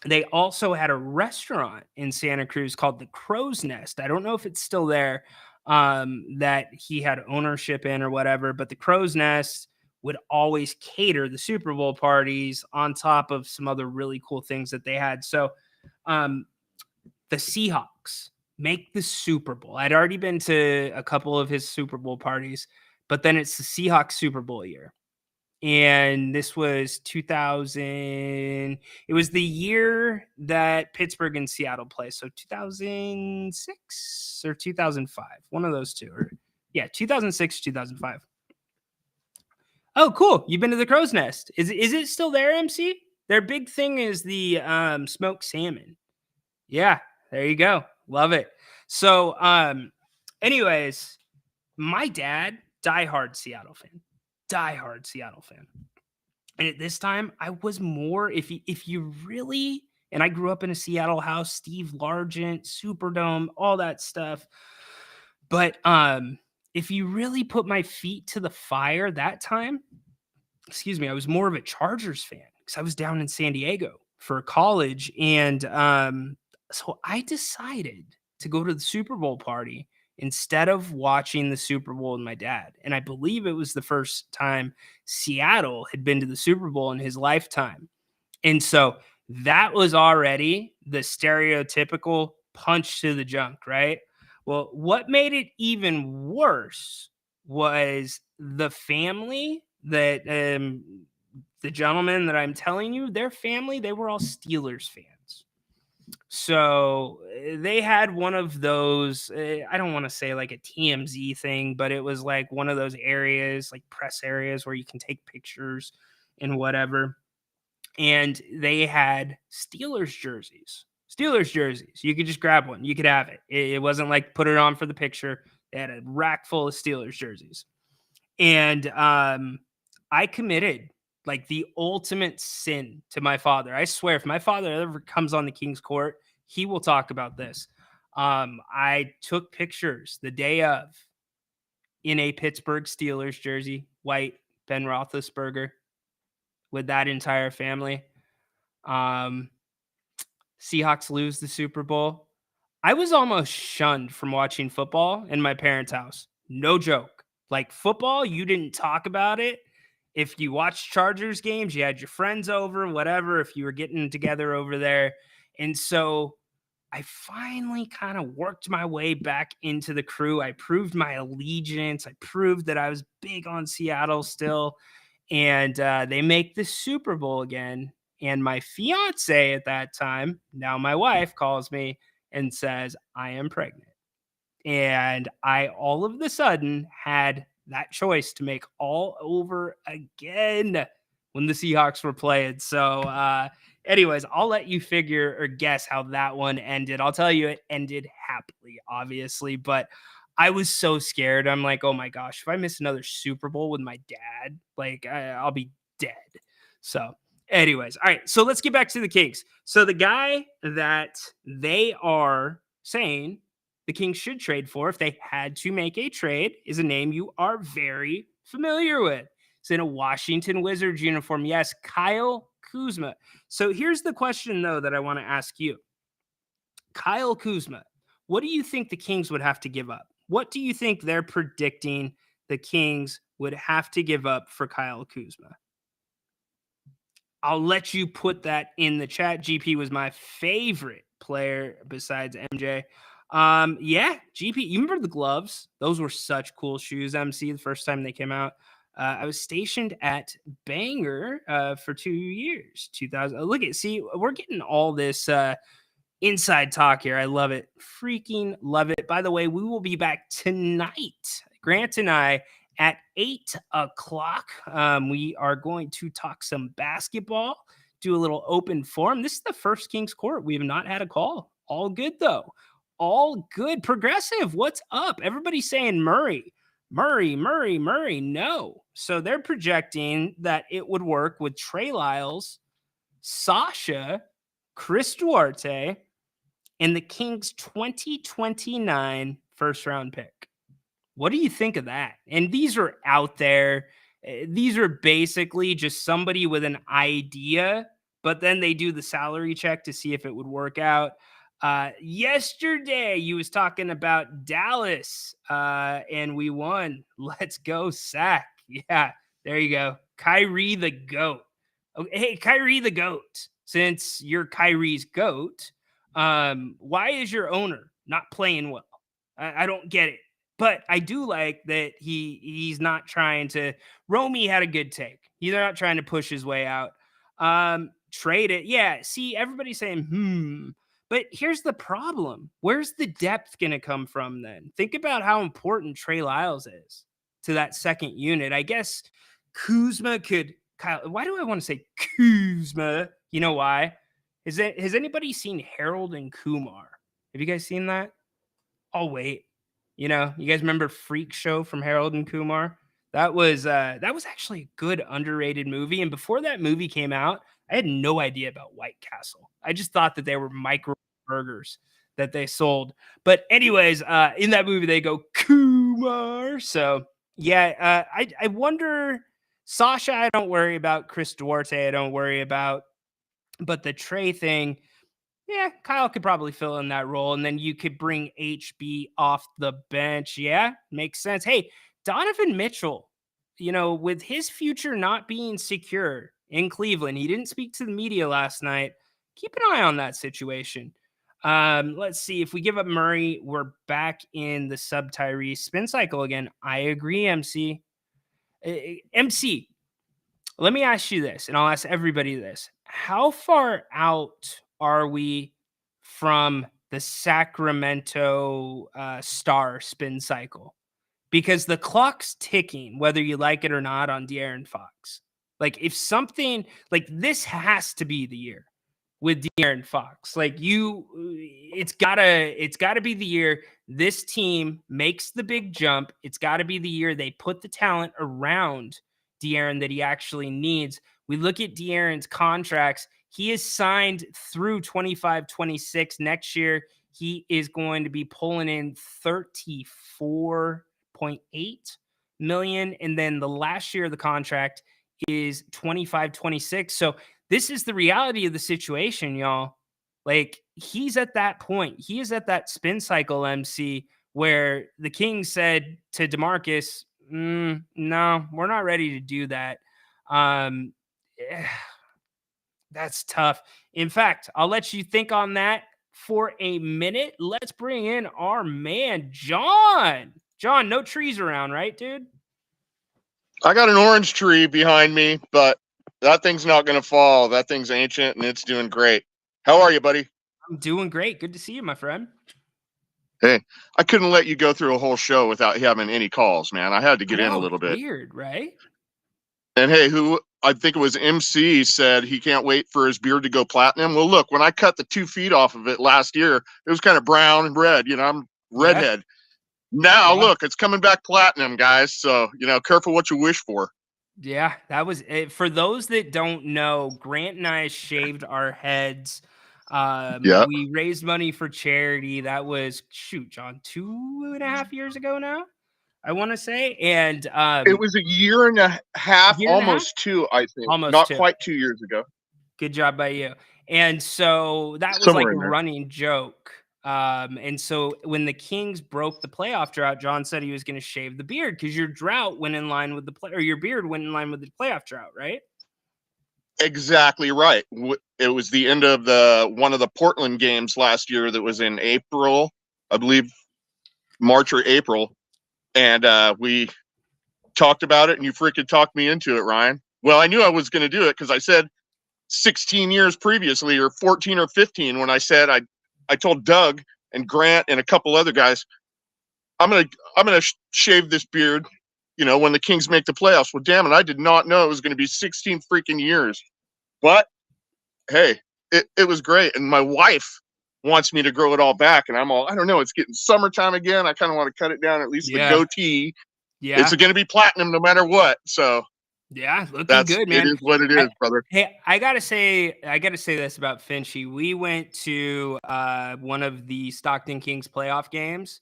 Speaker 2: they also had a restaurant in Santa Cruz called the Crow's Nest. I don't know if it's still there, that he had ownership in or whatever, but the Crow's Nest would always cater the Super Bowl parties on top of some other really cool things that they had. So the Seahawks make the Super Bowl. I'd already been to a couple of his Super Bowl parties, but then it's the Seahawks Super Bowl year. And this was 2000. It was the year that Pittsburgh and Seattle played. So 2006 or 2005, one of those two. Or yeah, 2006, 2005. Oh, cool. You've been to the Crow's Nest. Is it still there, MC? Their big thing is the smoked salmon. Yeah, there you go. Love it. So anyways, my dad, diehard Seattle fan. And at this time, I was more, if you really, and I grew up in a Seattle house, Steve Largent, Superdome, all that stuff. But if you really put my feet to the fire that time, I was more of a Chargers fan because I was down in San Diego for college. And so I decided to go to the Super Bowl party instead of watching the Super Bowl with my dad. And I believe it was the first time Seattle had been to the Super Bowl in his lifetime. And so that was already the stereotypical punch to the junk, right? Well, what made it even worse was the family that the gentleman that I'm telling you, their family, they were all Steelers fans. So they had one of those, I don't want to say like a TMZ thing, but it was like one of those areas, like press areas where you can take pictures and whatever. And they had Steelers jerseys. Steelers jerseys. You could just grab one. You could have it. It wasn't like put it on for the picture. They had a rack full of Steelers jerseys. And I committed like the ultimate sin to my father. I swear, if my father ever comes on the King's Court, he will talk about this. I took pictures the day of in a Pittsburgh Steelers jersey, white Ben Roethlisberger, with that entire family. Seahawks lose the Super Bowl. I was almost shunned from watching football in my parents' house. No joke. Like football, you didn't talk about it. If you watched Chargers games, you had your friends over, whatever, if you were getting together over there. And so I finally kind of worked my way back into the crew. I proved my allegiance. I proved that I was big on Seattle still. And they make the Super Bowl again. And my fiance at that time, now my wife, calls me and says, I am pregnant. And I all of a sudden had that choice to make all over again when the Seahawks were playing. So anyways, I'll let you figure or guess how that one ended. I'll tell you it ended happily, obviously, but I was so scared. I'm like, oh my gosh, if I miss another Super Bowl with my dad, like I'll be dead. So anyways, all right, so let's get back to the Kings. So the guy that they are saying the Kings should trade for if they had to make a trade is a name you are very familiar with. It's in a Washington Wizards uniform. Yes, Kyle Kuzma. So here's the question, though, that I want to ask you. Kyle Kuzma, what do you think the Kings would have to give up? What do you think they're predicting the Kings would have to give up for Kyle Kuzma? I'll let you put that in the chat. GP was my favorite player besides MJ. Yeah, GP, you remember the gloves? Those were such cool shoes, MC, the first time they came out. I was stationed at Bangor for 2 years, 2000. Look at, see, we're getting all this inside talk here. I love it. Freaking love it. By the way, we will be back tonight, Grant and I, at 8 o'clock. We are going to talk some basketball, do a little open forum. This is the first Kings Court. We have not had a call. All good, though. All good. Progressive, what's up? Everybody's saying Murray. No. So they're projecting that it would work with Trey Lyles, Sasha, Chris Duarte, and the Kings 2029 first round pick. What do you think of that? And these are out there. These are basically just somebody with an idea, but then they do the salary check to see if it would work out. Yesterday you was talking about Dallas and we won. Let's go, Sack. Yeah, there you go. Kyrie the GOAT. Okay, hey, Kyrie the GOAT, since you're Kyrie's GOAT, why is your owner not playing well? I don't get it. But I do like that he's not trying to. Romy had a good take. He's not trying to push his way out. Trade it. Yeah, see, everybody's saying, But here's the problem. Where's the depth going to come from then? Think about how important Trey Lyles is to that second unit. I guess Kuzma could. Why do I want to say Kuzma? You know why? Has anybody seen Harold and Kumar? Have you guys seen that? I'll wait. You know, you guys remember Freak Show from Harold and Kumar? That was actually a good underrated movie. And before that movie came out, I had no idea about White Castle. I just thought that they were micro burgers that they sold. But anyways, in that movie, they go Kumar. So yeah, I wonder, Sasha, I don't worry about. Chris Duarte, I don't worry about. But the Trey thing, yeah, Kyle could probably fill in that role. And then you could bring HB off the bench. Yeah, makes sense. Hey, Donovan Mitchell, you know, with his future not being secure in Cleveland, he didn't speak to the media last night. Keep an eye on that situation. Let's see. If we give up Murray, we're back in the sub Tyrese spin cycle again. I agree, MC. MC, let me ask you this, and I'll ask everybody this. How far out are we from the Sacramento Star spin cycle? Because the clock's ticking, whether you like it or not, on De'Aaron Fox. Like, if something like this has to be the year with De'Aaron Fox. Like, it's gotta be the year this team makes the big jump. It's gotta be the year they put the talent around De'Aaron that he actually needs. We look at De'Aaron's contracts. He is signed through 25-26. Next year, he is going to be pulling in $34.8 million. And then the last year of the contract is 25-26. So this is the reality of the situation, y'all. Like, he's at that point. He is at that spin cycle, MC, where the Kings said to DeMarcus, no, we're not ready to do that. That's tough. In fact, I'll let you think on that for a minute. Let's bring in our man, John. John, no trees around, right, dude?
Speaker 4: I got an orange tree behind me, but that thing's not going to fall. That thing's ancient, and it's doing great. How are you, buddy?
Speaker 2: I'm doing great. Good to see you, my friend.
Speaker 4: Hey, I couldn't let you go through a whole show without having any calls, man. I had to get in a little bit.
Speaker 2: Weird, right?
Speaker 4: And hey, I think it was MC said he can't wait for his beard to go platinum. Well, look, when I cut the 2 feet off of it last year, it was kind of brown and red. I'm redhead. Now, look, it's coming back platinum, guys. So, careful what you wish for.
Speaker 2: Yeah, that was it. For those that don't know, Grant and I shaved our heads. We raised money for charity. That was, John, 2.5 years ago now, I want to say. And
Speaker 4: it was a year and a half, almost 2, I think.
Speaker 2: Almost
Speaker 4: not
Speaker 2: 2.
Speaker 4: Quite 2 years ago.
Speaker 2: Good job by you. And so that was
Speaker 4: Somewhere
Speaker 2: like
Speaker 4: in
Speaker 2: a
Speaker 4: there.
Speaker 2: running joke. And so when the Kings broke the playoff drought, John said he was going to shave the beard because your drought went in line with your beard went in line with the playoff drought, right?
Speaker 4: Exactly right. It was the end of one of the Portland games last year that was in April, I believe, March or April. And we talked about it, and you freaking talked me into it, Ryan. Well, I knew I was going to do it because I said 16 years previously, or 14 or 15, when I said I told Doug and Grant and a couple other guys, I'm gonna shave this beard, when the Kings make the playoffs. Well, damn it, I did not know it was going to be 16 freaking years. But hey, it was great, and my wife wants me to grow it all back, and I'm all, I don't know, it's getting summertime again. I kind of want to cut it down, at least the goatee.
Speaker 2: Yeah,
Speaker 4: it's going to be platinum no matter what. So
Speaker 2: yeah, looking good, man.
Speaker 4: It is what it is, brother.
Speaker 2: Hey, I gotta say this about Finchy. We went to one of the Stockton Kings playoff games.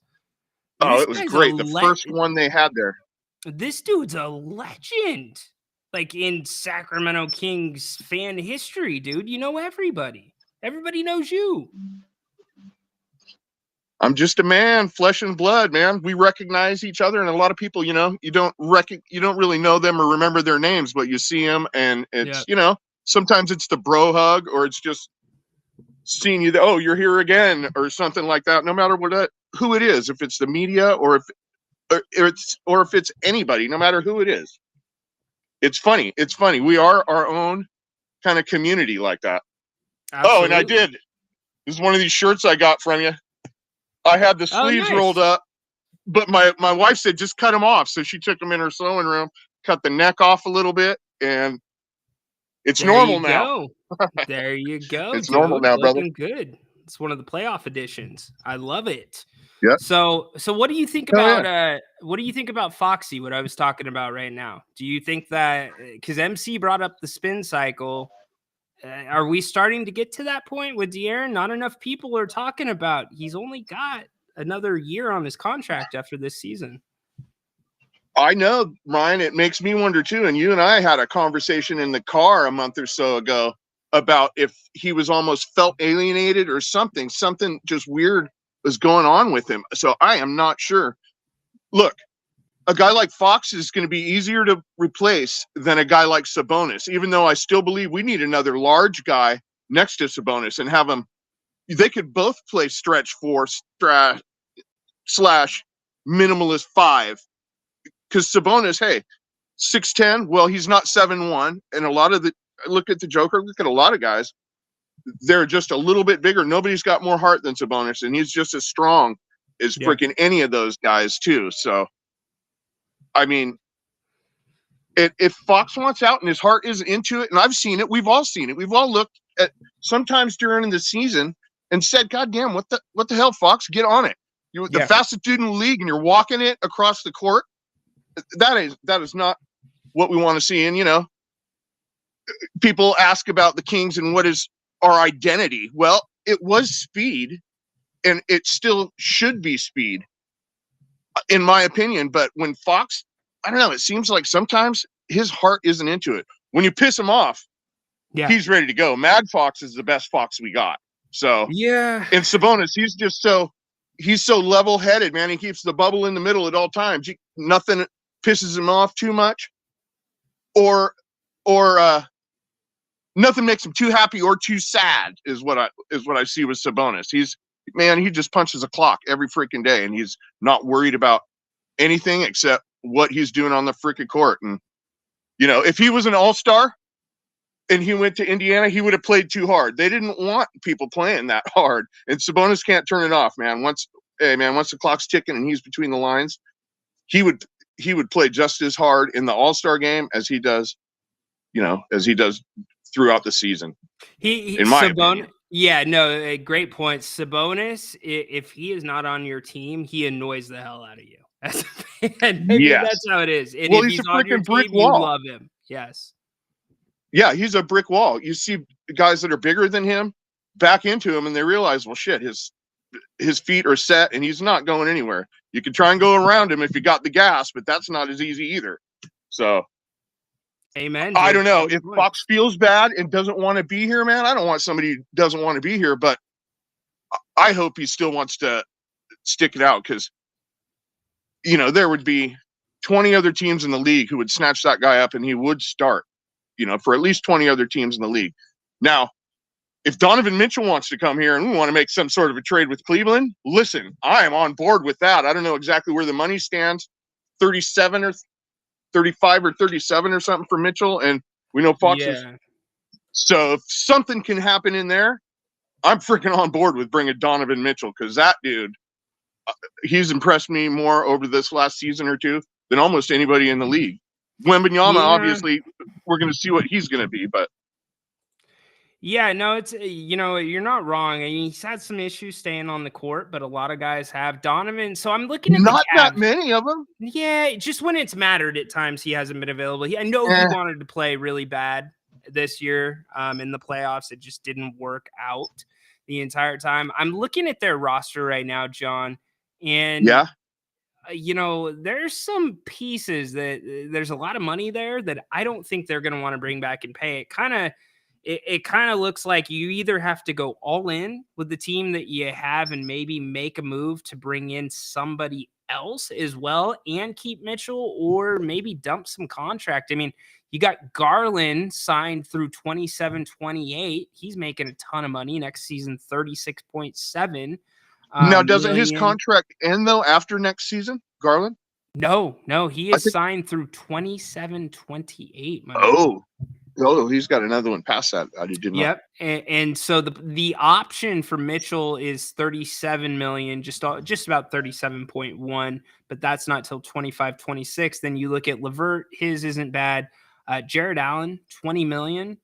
Speaker 4: Oh, it was great. The first one they had there.
Speaker 2: This dude's a legend, like in Sacramento Kings fan history, dude. You know everybody. Everybody knows you.
Speaker 4: I'm just a man, flesh and blood, man. We recognize each other, and a lot of people, you don't really know them or remember their names, but you see them, and it's, sometimes it's the bro hug, or it's just seeing you. Oh, you're here again, or something like that. No matter who it is, if it's the media or if it's anybody, no matter who it is, it's funny. It's funny. We are our own kind of community like that. Absolutely. Oh, and I did. This is one of these shirts I got from you. I had the sleeves rolled up, but my wife said just cut them off. So she took them in her sewing room, cut the neck off a little bit, and it's normal now.
Speaker 2: There you go.
Speaker 4: It's normal now, brother.
Speaker 2: Good. It's one of the playoff editions. I love it.
Speaker 4: Yeah.
Speaker 2: So what do you think about what do you think about Foxy? What I was talking about right now? Do you think that because MC brought up the spin cycle? Are we starting to get to that point with De'Aaron? Not enough people are talking about. He's only got another year on his contract after this season.
Speaker 4: I know, Ryan. It makes me wonder too. And you and I had a conversation in the car a month or so ago about if he was almost felt alienated or something. Something just weird was going on with him. So I am not sure. Look, a guy like Fox is going to be easier to replace than a guy like Sabonis, even though I still believe we need another large guy next to Sabonis and have him they could both play stretch 4 slash minimalist 5. Because Sabonis, hey, 6'10", well, he's not 7'1", and a lot of look at the Joker, look at a lot of guys, they're just a little bit bigger. Nobody's got more heart than Sabonis, and he's just as strong as freaking any of those guys too. So, I mean, if Fox wants out and his heart is into it, and I've seen it, we've all seen it. We've all looked at sometimes during the season and said, "God damn, what the hell, Fox? Get on it! You're the fastest dude in the league, and you're walking it across the court." That is not what we want to see. And, you know, people ask about the Kings and what is our identity. Well, it was speed, and it still should be speed, in my opinion. But when Fox, I don't know, it seems like sometimes his heart isn't into it. When you piss him off, he's ready to go. Mad Fox is the best Fox we got. So, and Sabonis, he's so level-headed, man. He keeps the bubble in the middle at all times. Nothing pisses him off too much, or nothing makes him too happy or too sad is what I see with Sabonis. He just punches a clock every freaking day, and he's not worried about anything except what he's doing on the freaking court. And, you know, if he was an all-star and he went to Indiana, he would have played too hard. They didn't want people playing that hard, and Sabonis can't turn it off, man. Once the clock's ticking and he's between the lines, he would play just as hard in the All-Star game as he does, throughout the season. In my opinion.
Speaker 2: Yeah, no, great point. Sabonis, if he is not on your team, he annoys the hell out of you. That's how it is. And
Speaker 4: well,
Speaker 2: if
Speaker 4: he's a
Speaker 2: on your
Speaker 4: freaking brick
Speaker 2: team,
Speaker 4: wall.
Speaker 2: you love him. Yes.
Speaker 4: Yeah, he's a brick wall. You see guys that are bigger than him back into him, and they realize, well, shit, his feet are set, and he's not going anywhere. You can try and go around him if you got the gas, but that's not as easy either. So,
Speaker 2: amen.
Speaker 4: I don't know. If Fox feels bad and doesn't want to be here, man, I don't want somebody who doesn't want to be here, but I hope he still wants to stick it out, because, you know, there would be 20 other teams in the league who would snatch that guy up, and he would start, you know, for at least 20 other teams in the league. Now, if Donovan Mitchell wants to come here and we want to make some sort of a trade with Cleveland, listen, I am on board with that. I don't know exactly where the money stands, 37 or 35 or 37 or something for Mitchell, and we know Fox is. So if something can happen in there, I'm freaking on board with bringing Donovan Mitchell, because that dude, he's impressed me more over this last season or two than almost anybody in the league. Wembanyama, obviously, we're going to see what he's going to be, but.
Speaker 2: Yeah, no, it's, you know, you're not wrong. I mean, he's had some issues staying on the court, but a lot of guys have. Donovan, so I'm looking at
Speaker 4: not that many of them.
Speaker 2: Yeah, just when it's mattered at times, he hasn't been available. I know he wanted to play really bad this year in the playoffs. It just didn't work out the entire time. I'm looking at their roster right now, John, and you know, there's some pieces that there's a lot of money there that I don't think they're going to want to bring back and pay. It kind of looks like you either have to go all in with the team that you have and maybe make a move to bring in somebody else as well and keep Mitchell, or maybe dump some contract. I mean, you got Garland signed through 27-28. He's making a ton of money next season, 36.7.
Speaker 4: Now, doesn't his contract end though after next season, Garland?
Speaker 2: No, he is signed through 27-28.
Speaker 4: Oh, he's got another one past that. I didn't know.
Speaker 2: Yep. And so the option for Mitchell is $37 million, just about 37.1, but that's not till 25-26. Then you look at LeVert, his isn't bad. Jared Allen, $20 million.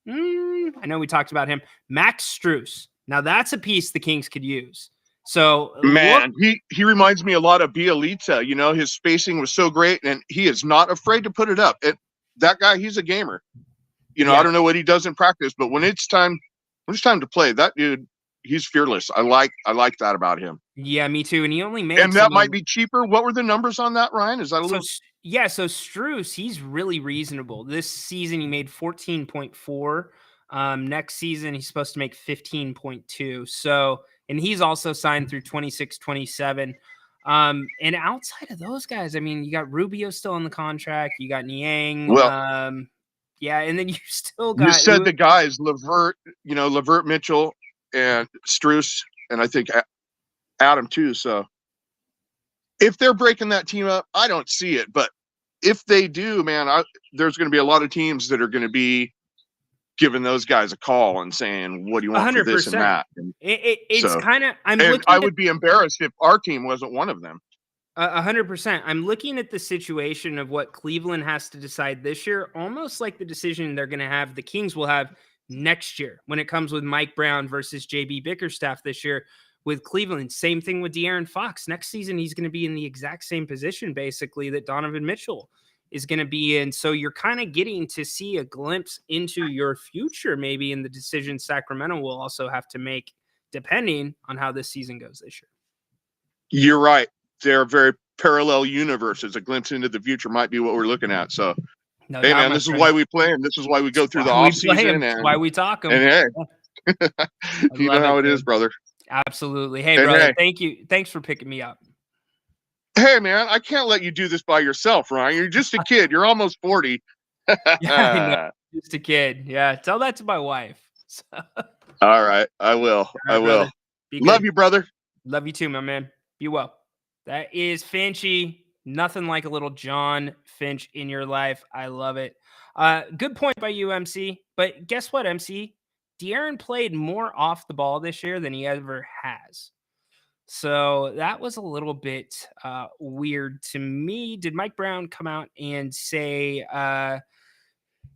Speaker 2: I know we talked about him. Max Strus. Now that's a piece the Kings could use. So
Speaker 4: man, he reminds me a lot of Bielitsa. You know, his spacing was so great, and he is not afraid to put it up. That guy, he's a gamer. You know, I don't know what he does in practice, but when it's time to play, that dude, he's fearless. I like that about him.
Speaker 2: Yeah, me too. And he only made,
Speaker 4: and that might be cheaper. What were the numbers on that, Ryan? Is that a little?
Speaker 2: So Strus, he's really reasonable. This season he made 14.4. Next season he's supposed to make 15.2. So, and he's also signed through 26-27. And outside of those guys, I mean, you got Rubio still on the contract. You got Niang.
Speaker 4: Well,
Speaker 2: and then you still got.
Speaker 4: You said the guys, LeVert, Mitchell, and Strus, and I think Adam too. So if they're breaking that team up, I don't see it. But if they do, man, there's going to be a lot of teams that are going to be giving those guys a call and saying, "What do you want for this and that?" And
Speaker 2: it's
Speaker 4: so,
Speaker 2: kind of.
Speaker 4: I would be embarrassed if our team wasn't one of them.
Speaker 2: 100%. I'm looking at the situation of what Cleveland has to decide this year, almost like the decision they're going to have. The Kings will have next year when it comes with Mike Brown versus JB Bickerstaff this year with Cleveland. Same thing with De'Aaron Fox. Next season, he's going to be in the exact same position, basically, that Donovan Mitchell is going to be in. So you're kind of getting to see a glimpse into your future, maybe in the decision Sacramento will also have to make, depending on how this season goes this year.
Speaker 4: You're right. They're very parallel universes. A glimpse into the future might be what we're looking at. So,
Speaker 2: no
Speaker 4: hey,
Speaker 2: doubt,
Speaker 4: man, this is why we play them. This is why we go through the off season, and
Speaker 2: why we talk them.
Speaker 4: And hey, you know how it is, brother.
Speaker 2: Absolutely. Hey, brother, thank you. Thanks for picking me up.
Speaker 4: Hey, man, I can't let you do this by yourself, Ryan. You're just a kid. You're almost 40.
Speaker 2: Yeah, I know. Just a kid. Yeah, tell that to my wife. So.
Speaker 4: All right, I will. I will. Love you, brother.
Speaker 2: Love you too, my man. Be well. That is Finchy. Nothing like a little John Finch in your life. I love it. Good point by you, MC. But guess what, MC? De'Aaron played more off the ball this year than he ever has. So that was a little bit weird to me. Did Mike Brown come out and say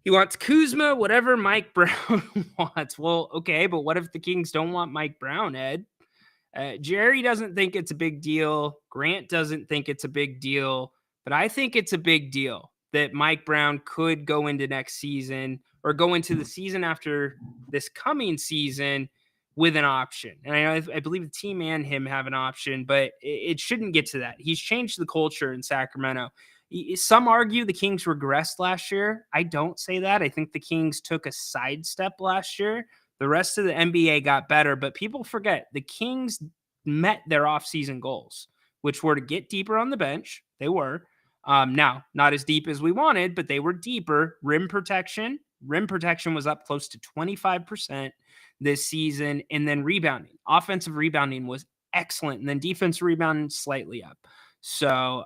Speaker 2: he wants Kuzma, whatever Mike Brown wants? Well, okay, but what if the Kings don't want Mike Brown, Ed? Jerry doesn't think it's a big deal. Grant doesn't think it's a big deal. But I think it's a big deal that Mike Brown could go into next season or go into the season after this coming season with an option. And I believe the team and him have an option, but it shouldn't get to that. He's changed the culture in Sacramento. Some argue the Kings regressed last year. I don't say that. I think the Kings took a sidestep last year. The rest of the NBA got better, but people forget the Kings met their offseason goals, which were to get deeper on the bench. They were. Now, not as deep as we wanted, but they were deeper. Rim protection was up close to 25% this season. And then rebounding. Offensive rebounding was excellent. And then defensive rebounding slightly up. So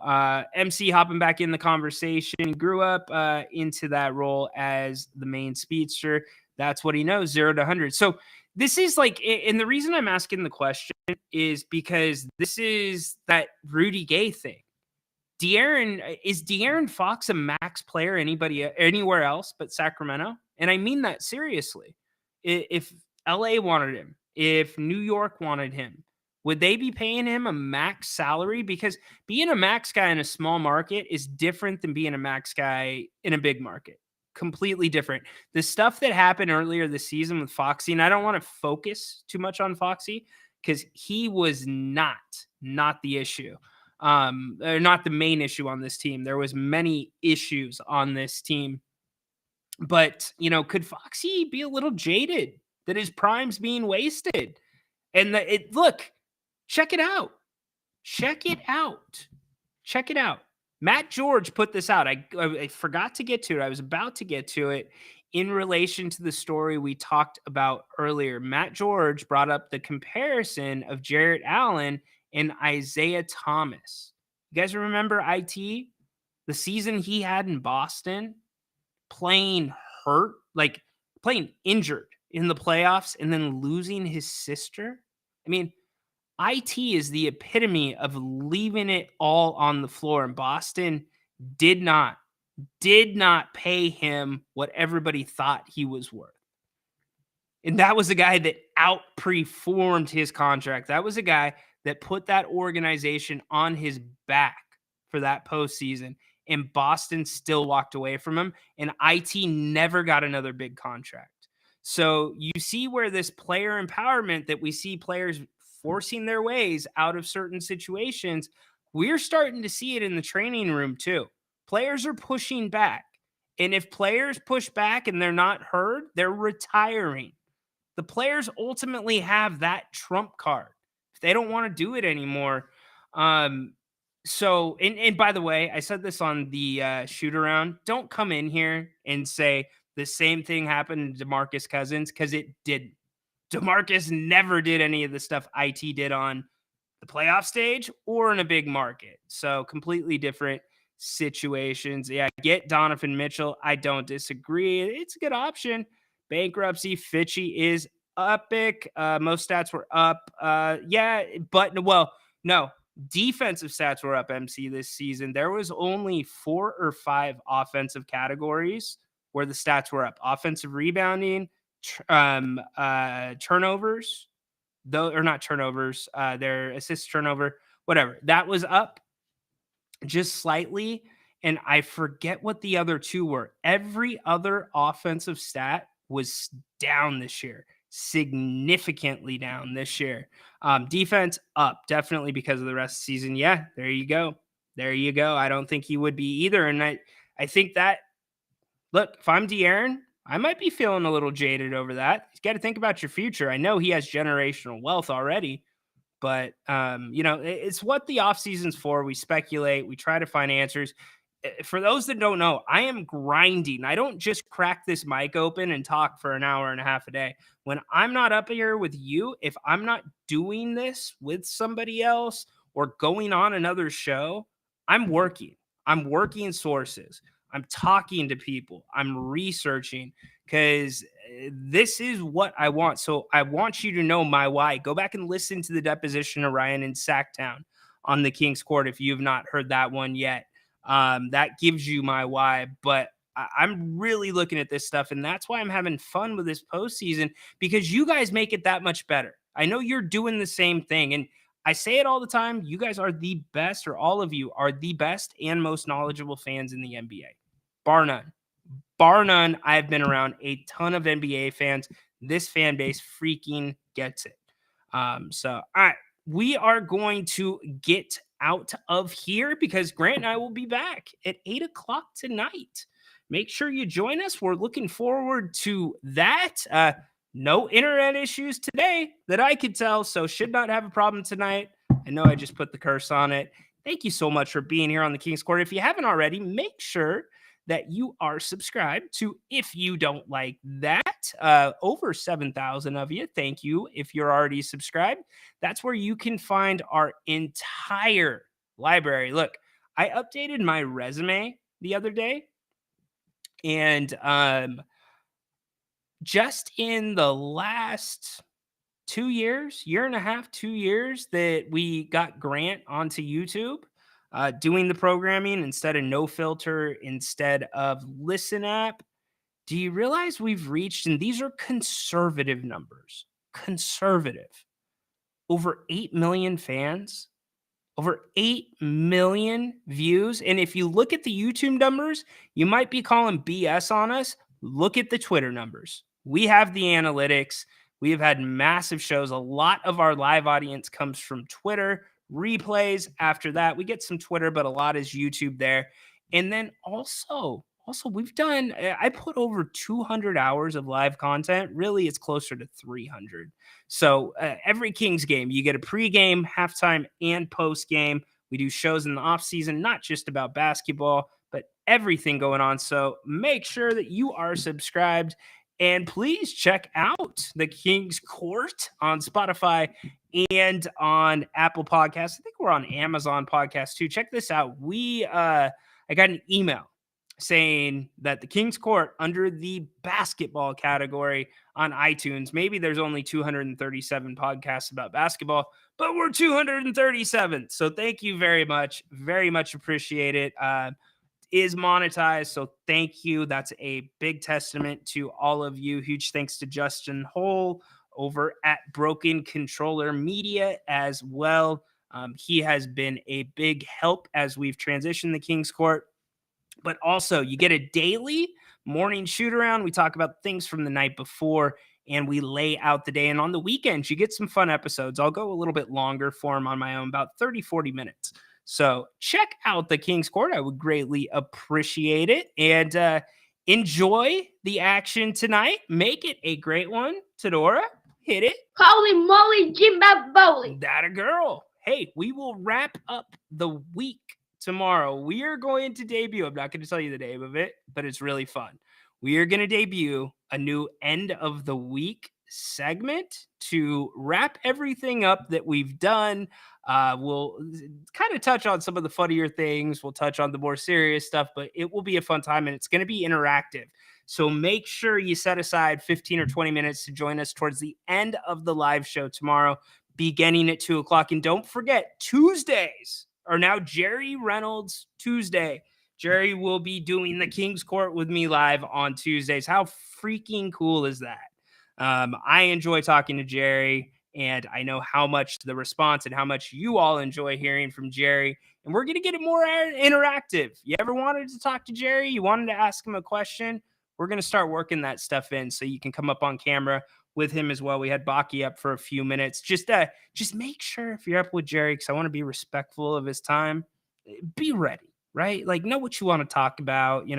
Speaker 2: MC hopping back in the conversation, grew up into that role as the main speedster. That's what he knows, 0 to 100. So this is like, and the reason I'm asking the question is because this is that Rudy Gay thing. Is De'Aaron Fox a max player anywhere else but Sacramento? And I mean that seriously. If LA wanted him, if New York wanted him, would they be paying him a max salary? Because being a max guy in a small market is different than being a max guy in a big market. Completely different. The stuff that happened earlier this season with Foxy, and I don't want to focus too much on Foxy because he was not the issue, or not the main issue on this team. There was many issues on this team, but could Foxy be a little jaded that his prime's being wasted? And look, check it out. Matt George put this out. I forgot to get to it. I was about to get to it in relation to the story we talked about earlier. Matt George brought up the comparison of Jarrett Allen and Isaiah Thomas. You guys remember IT? The season he had in Boston, playing hurt, like playing injured in the playoffs and then losing his sister? I mean, IT is the epitome of leaving it all on the floor, and Boston did not pay him what everybody thought he was worth. And that was a guy that outperformed his contract. That was a guy that put that organization on his back for that postseason, and Boston still walked away from him, and IT never got another big contract. So you see where this player empowerment that we see players forcing their ways out of certain situations, we're starting to see it in the training room too. Players are pushing back. And if players push back and they're not heard, they're retiring. The players ultimately have that trump card if they don't want to do it anymore. So, by the way, I said this on the shoot around. Don't come in here and say the same thing happened to DeMarcus Cousins, because it didn't. DeMarcus never did any of the stuff IT did on the playoff stage or in a big market. So completely different situations. Yeah, get Donovan Mitchell. I don't disagree. It's a good option. Bankruptcy, Fitchy is epic. Most stats were up. No. Defensive stats were up, MC, this season. There was only 4 or 5 offensive categories where the stats were up. Offensive rebounding, turnovers, though, or not turnovers, their assist turnover, whatever. That was up just slightly. And I forget what the other 2 were. Every other offensive stat was down this year, significantly down this year. Defense up, definitely because of the rest of the season. Yeah, there you go. There you go. I don't think he would be either. And I think that, look, if I'm De'Aaron, I might be feeling a little jaded over that. You got to think about your future. I know he has generational wealth already, but it's what the offseason's for. We speculate, we try to find answers. For those that don't know, I am grinding. I don't just crack this mic open and talk for an hour and a half a day. When I'm not up here with you, if I'm not doing this with somebody else or going on another show, I'm working. I'm working sources. I'm talking to people. I'm researching because this is what I want. So I want you to know my why. Go back and listen to the deposition of Ryan in Sacktown on the King's Court if you've not heard that one yet. That gives you my why. But I'm really looking at this stuff, and that's why I'm having fun with this postseason, because you guys make it that much better. I know you're doing the same thing, and I say it all the time. You guys are the best, or all of you are the best and most knowledgeable fans in the NBA. Bar none. Bar none. I've been around a ton of NBA fans. This fan base freaking gets it. All right. We are going to get out of here because Grant and I will be back at 8 o'clock tonight. Make sure you join us. We're looking forward to that. No internet issues today that I could tell, so should not have a problem tonight. I know I just put the curse on it. Thank you so much for being here on the King's Court. If you haven't already, make sure that you are subscribed to If You Don't Like That. Over 7,000 of you. Thank you if you're already subscribed. That's where you can find our entire library. Look, I updated my resume the other day, and just in the last 2 years, year and a half, 2 years that we got Grant onto YouTube, doing the programming instead of No Filter, instead of Listen App. Do you realize we've reached, and these are conservative numbers, over 8 million fans, over 8 million views. And if you look at the YouTube numbers, you might be calling BS on us. Look at the Twitter numbers. We have the analytics. We have had massive shows. A lot of our live audience comes from Twitter. Replays after that, we get some Twitter, but a lot is YouTube there. And then also we've done, I put over 200 hours of live content. Really, it's closer to 300. So every Kings game, you get a pregame, halftime, and postgame. We do shows in the off season, not just about basketball, but everything going on. So make sure that you are subscribed. And please check out the King's Court on Spotify and on Apple Podcasts. I think we're on Amazon Podcasts too. Check this out. I got an email saying that the King's Court under the basketball category on iTunes, maybe there's only 237 podcasts about basketball, but we're 237. So thank you very much. Very much appreciate it. Is monetized. So thank you. That's a big testament to all of you. Huge thanks to Justin Hole over at Broken Controller Media as well. He has been a big help as we've transitioned the King's Court. But also, you get a daily morning shoot around. We talk about things from the night before, and we lay out the day. And on the weekends, you get some fun episodes. I'll go a little bit longer for them on my own, about 30, 40 minutes. So check out the King's Court. I would greatly appreciate it. And enjoy the action tonight. Make it a great one. Tedora, hit it.
Speaker 5: Holy moly, Jimbaboli.
Speaker 2: That a girl. Hey, we will wrap up the week tomorrow. We are going to debut. I'm not going to tell you the name of it, but it's really fun. We are going to debut a new end of the week segment to wrap everything up that we've done. We'll kind of touch on some of the funnier things. We'll touch on the more serious stuff, but it will be a fun time and it's going to be interactive. So make sure you set aside 15 or 20 minutes to join us towards the end of the live show tomorrow, beginning at 2:00. And don't forget, Tuesdays are now Jerry Reynolds Tuesday. Jerry will be doing the King's Court with me live on Tuesdays. How freaking cool is that? I enjoy talking to Jerry, and I know how much the response and how much you all enjoy hearing from Jerry. And we're going to get it more interactive. You ever wanted to talk to Jerry? You wanted to ask him a question? We're going to start working that stuff in so you can come up on camera with him as well. We had Baki up for a few minutes. Just make sure if you're up with Jerry, because I want to be respectful of his time, be ready. Right? Like, know what you want to talk about. You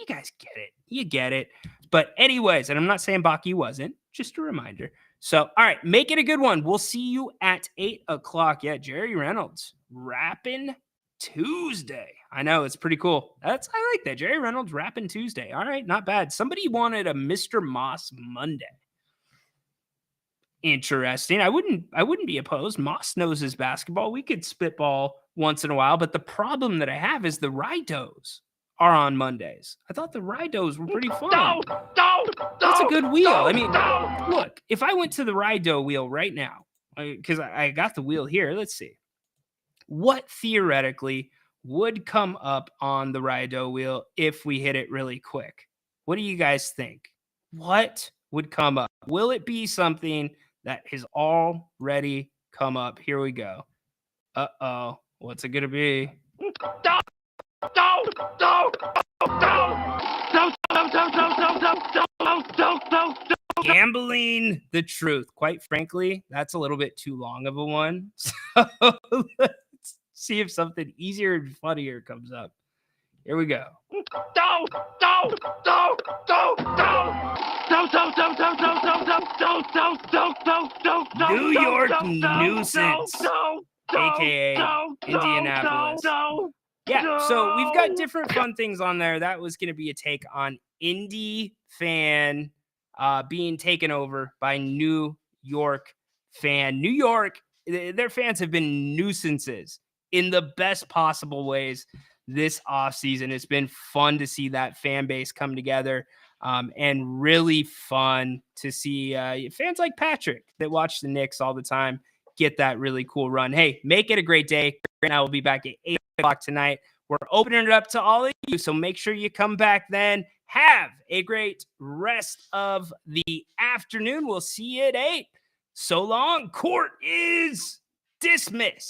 Speaker 2: guys get it. You get it. But anyways, and I'm not saying Baki wasn't, just a reminder. So, all right, make it a good one. We'll see you at 8:00. Yeah, Jerry Reynolds rapping Tuesday. I know, it's pretty cool. I like that. Jerry Reynolds rapping Tuesday. All right, not bad. Somebody wanted a Mr. Moss Monday. Interesting. I wouldn't be opposed. Moss knows his basketball. We could spitball once in a while, but the problem that I have is the Ridos are on Mondays. I thought the Ridos were pretty fun. That's a good wheel. I mean, look, if I went to the Rido wheel right now, because I got the wheel here, let's see. What theoretically would come up on the Rido wheel if we hit it really quick? What do you guys think? What would come up? Will it be something that has already come up? Here we go. Uh-oh. What's it going to be? Gambling the truth. Quite frankly, that's a little bit too long of a one. So let's see if something easier and funnier comes up. Here we go. New York nuisance, aka Indianapolis. Yeah, so we've got different fun things on there. That was going to be a take on Indy fan being taken over by New York fan. New York, their fans have been nuisances in the best possible ways this offseason. It's been fun to see that fan base come together and really fun to see fans like Patrick that watch the Knicks all the time get that really cool run. Hey, make it a great day. Right now, we'll be back at 8:00 tonight. We're opening it up to all of you, so make sure you come back then. Have a great rest of the afternoon. We'll see you at 8. So long. Court is dismissed.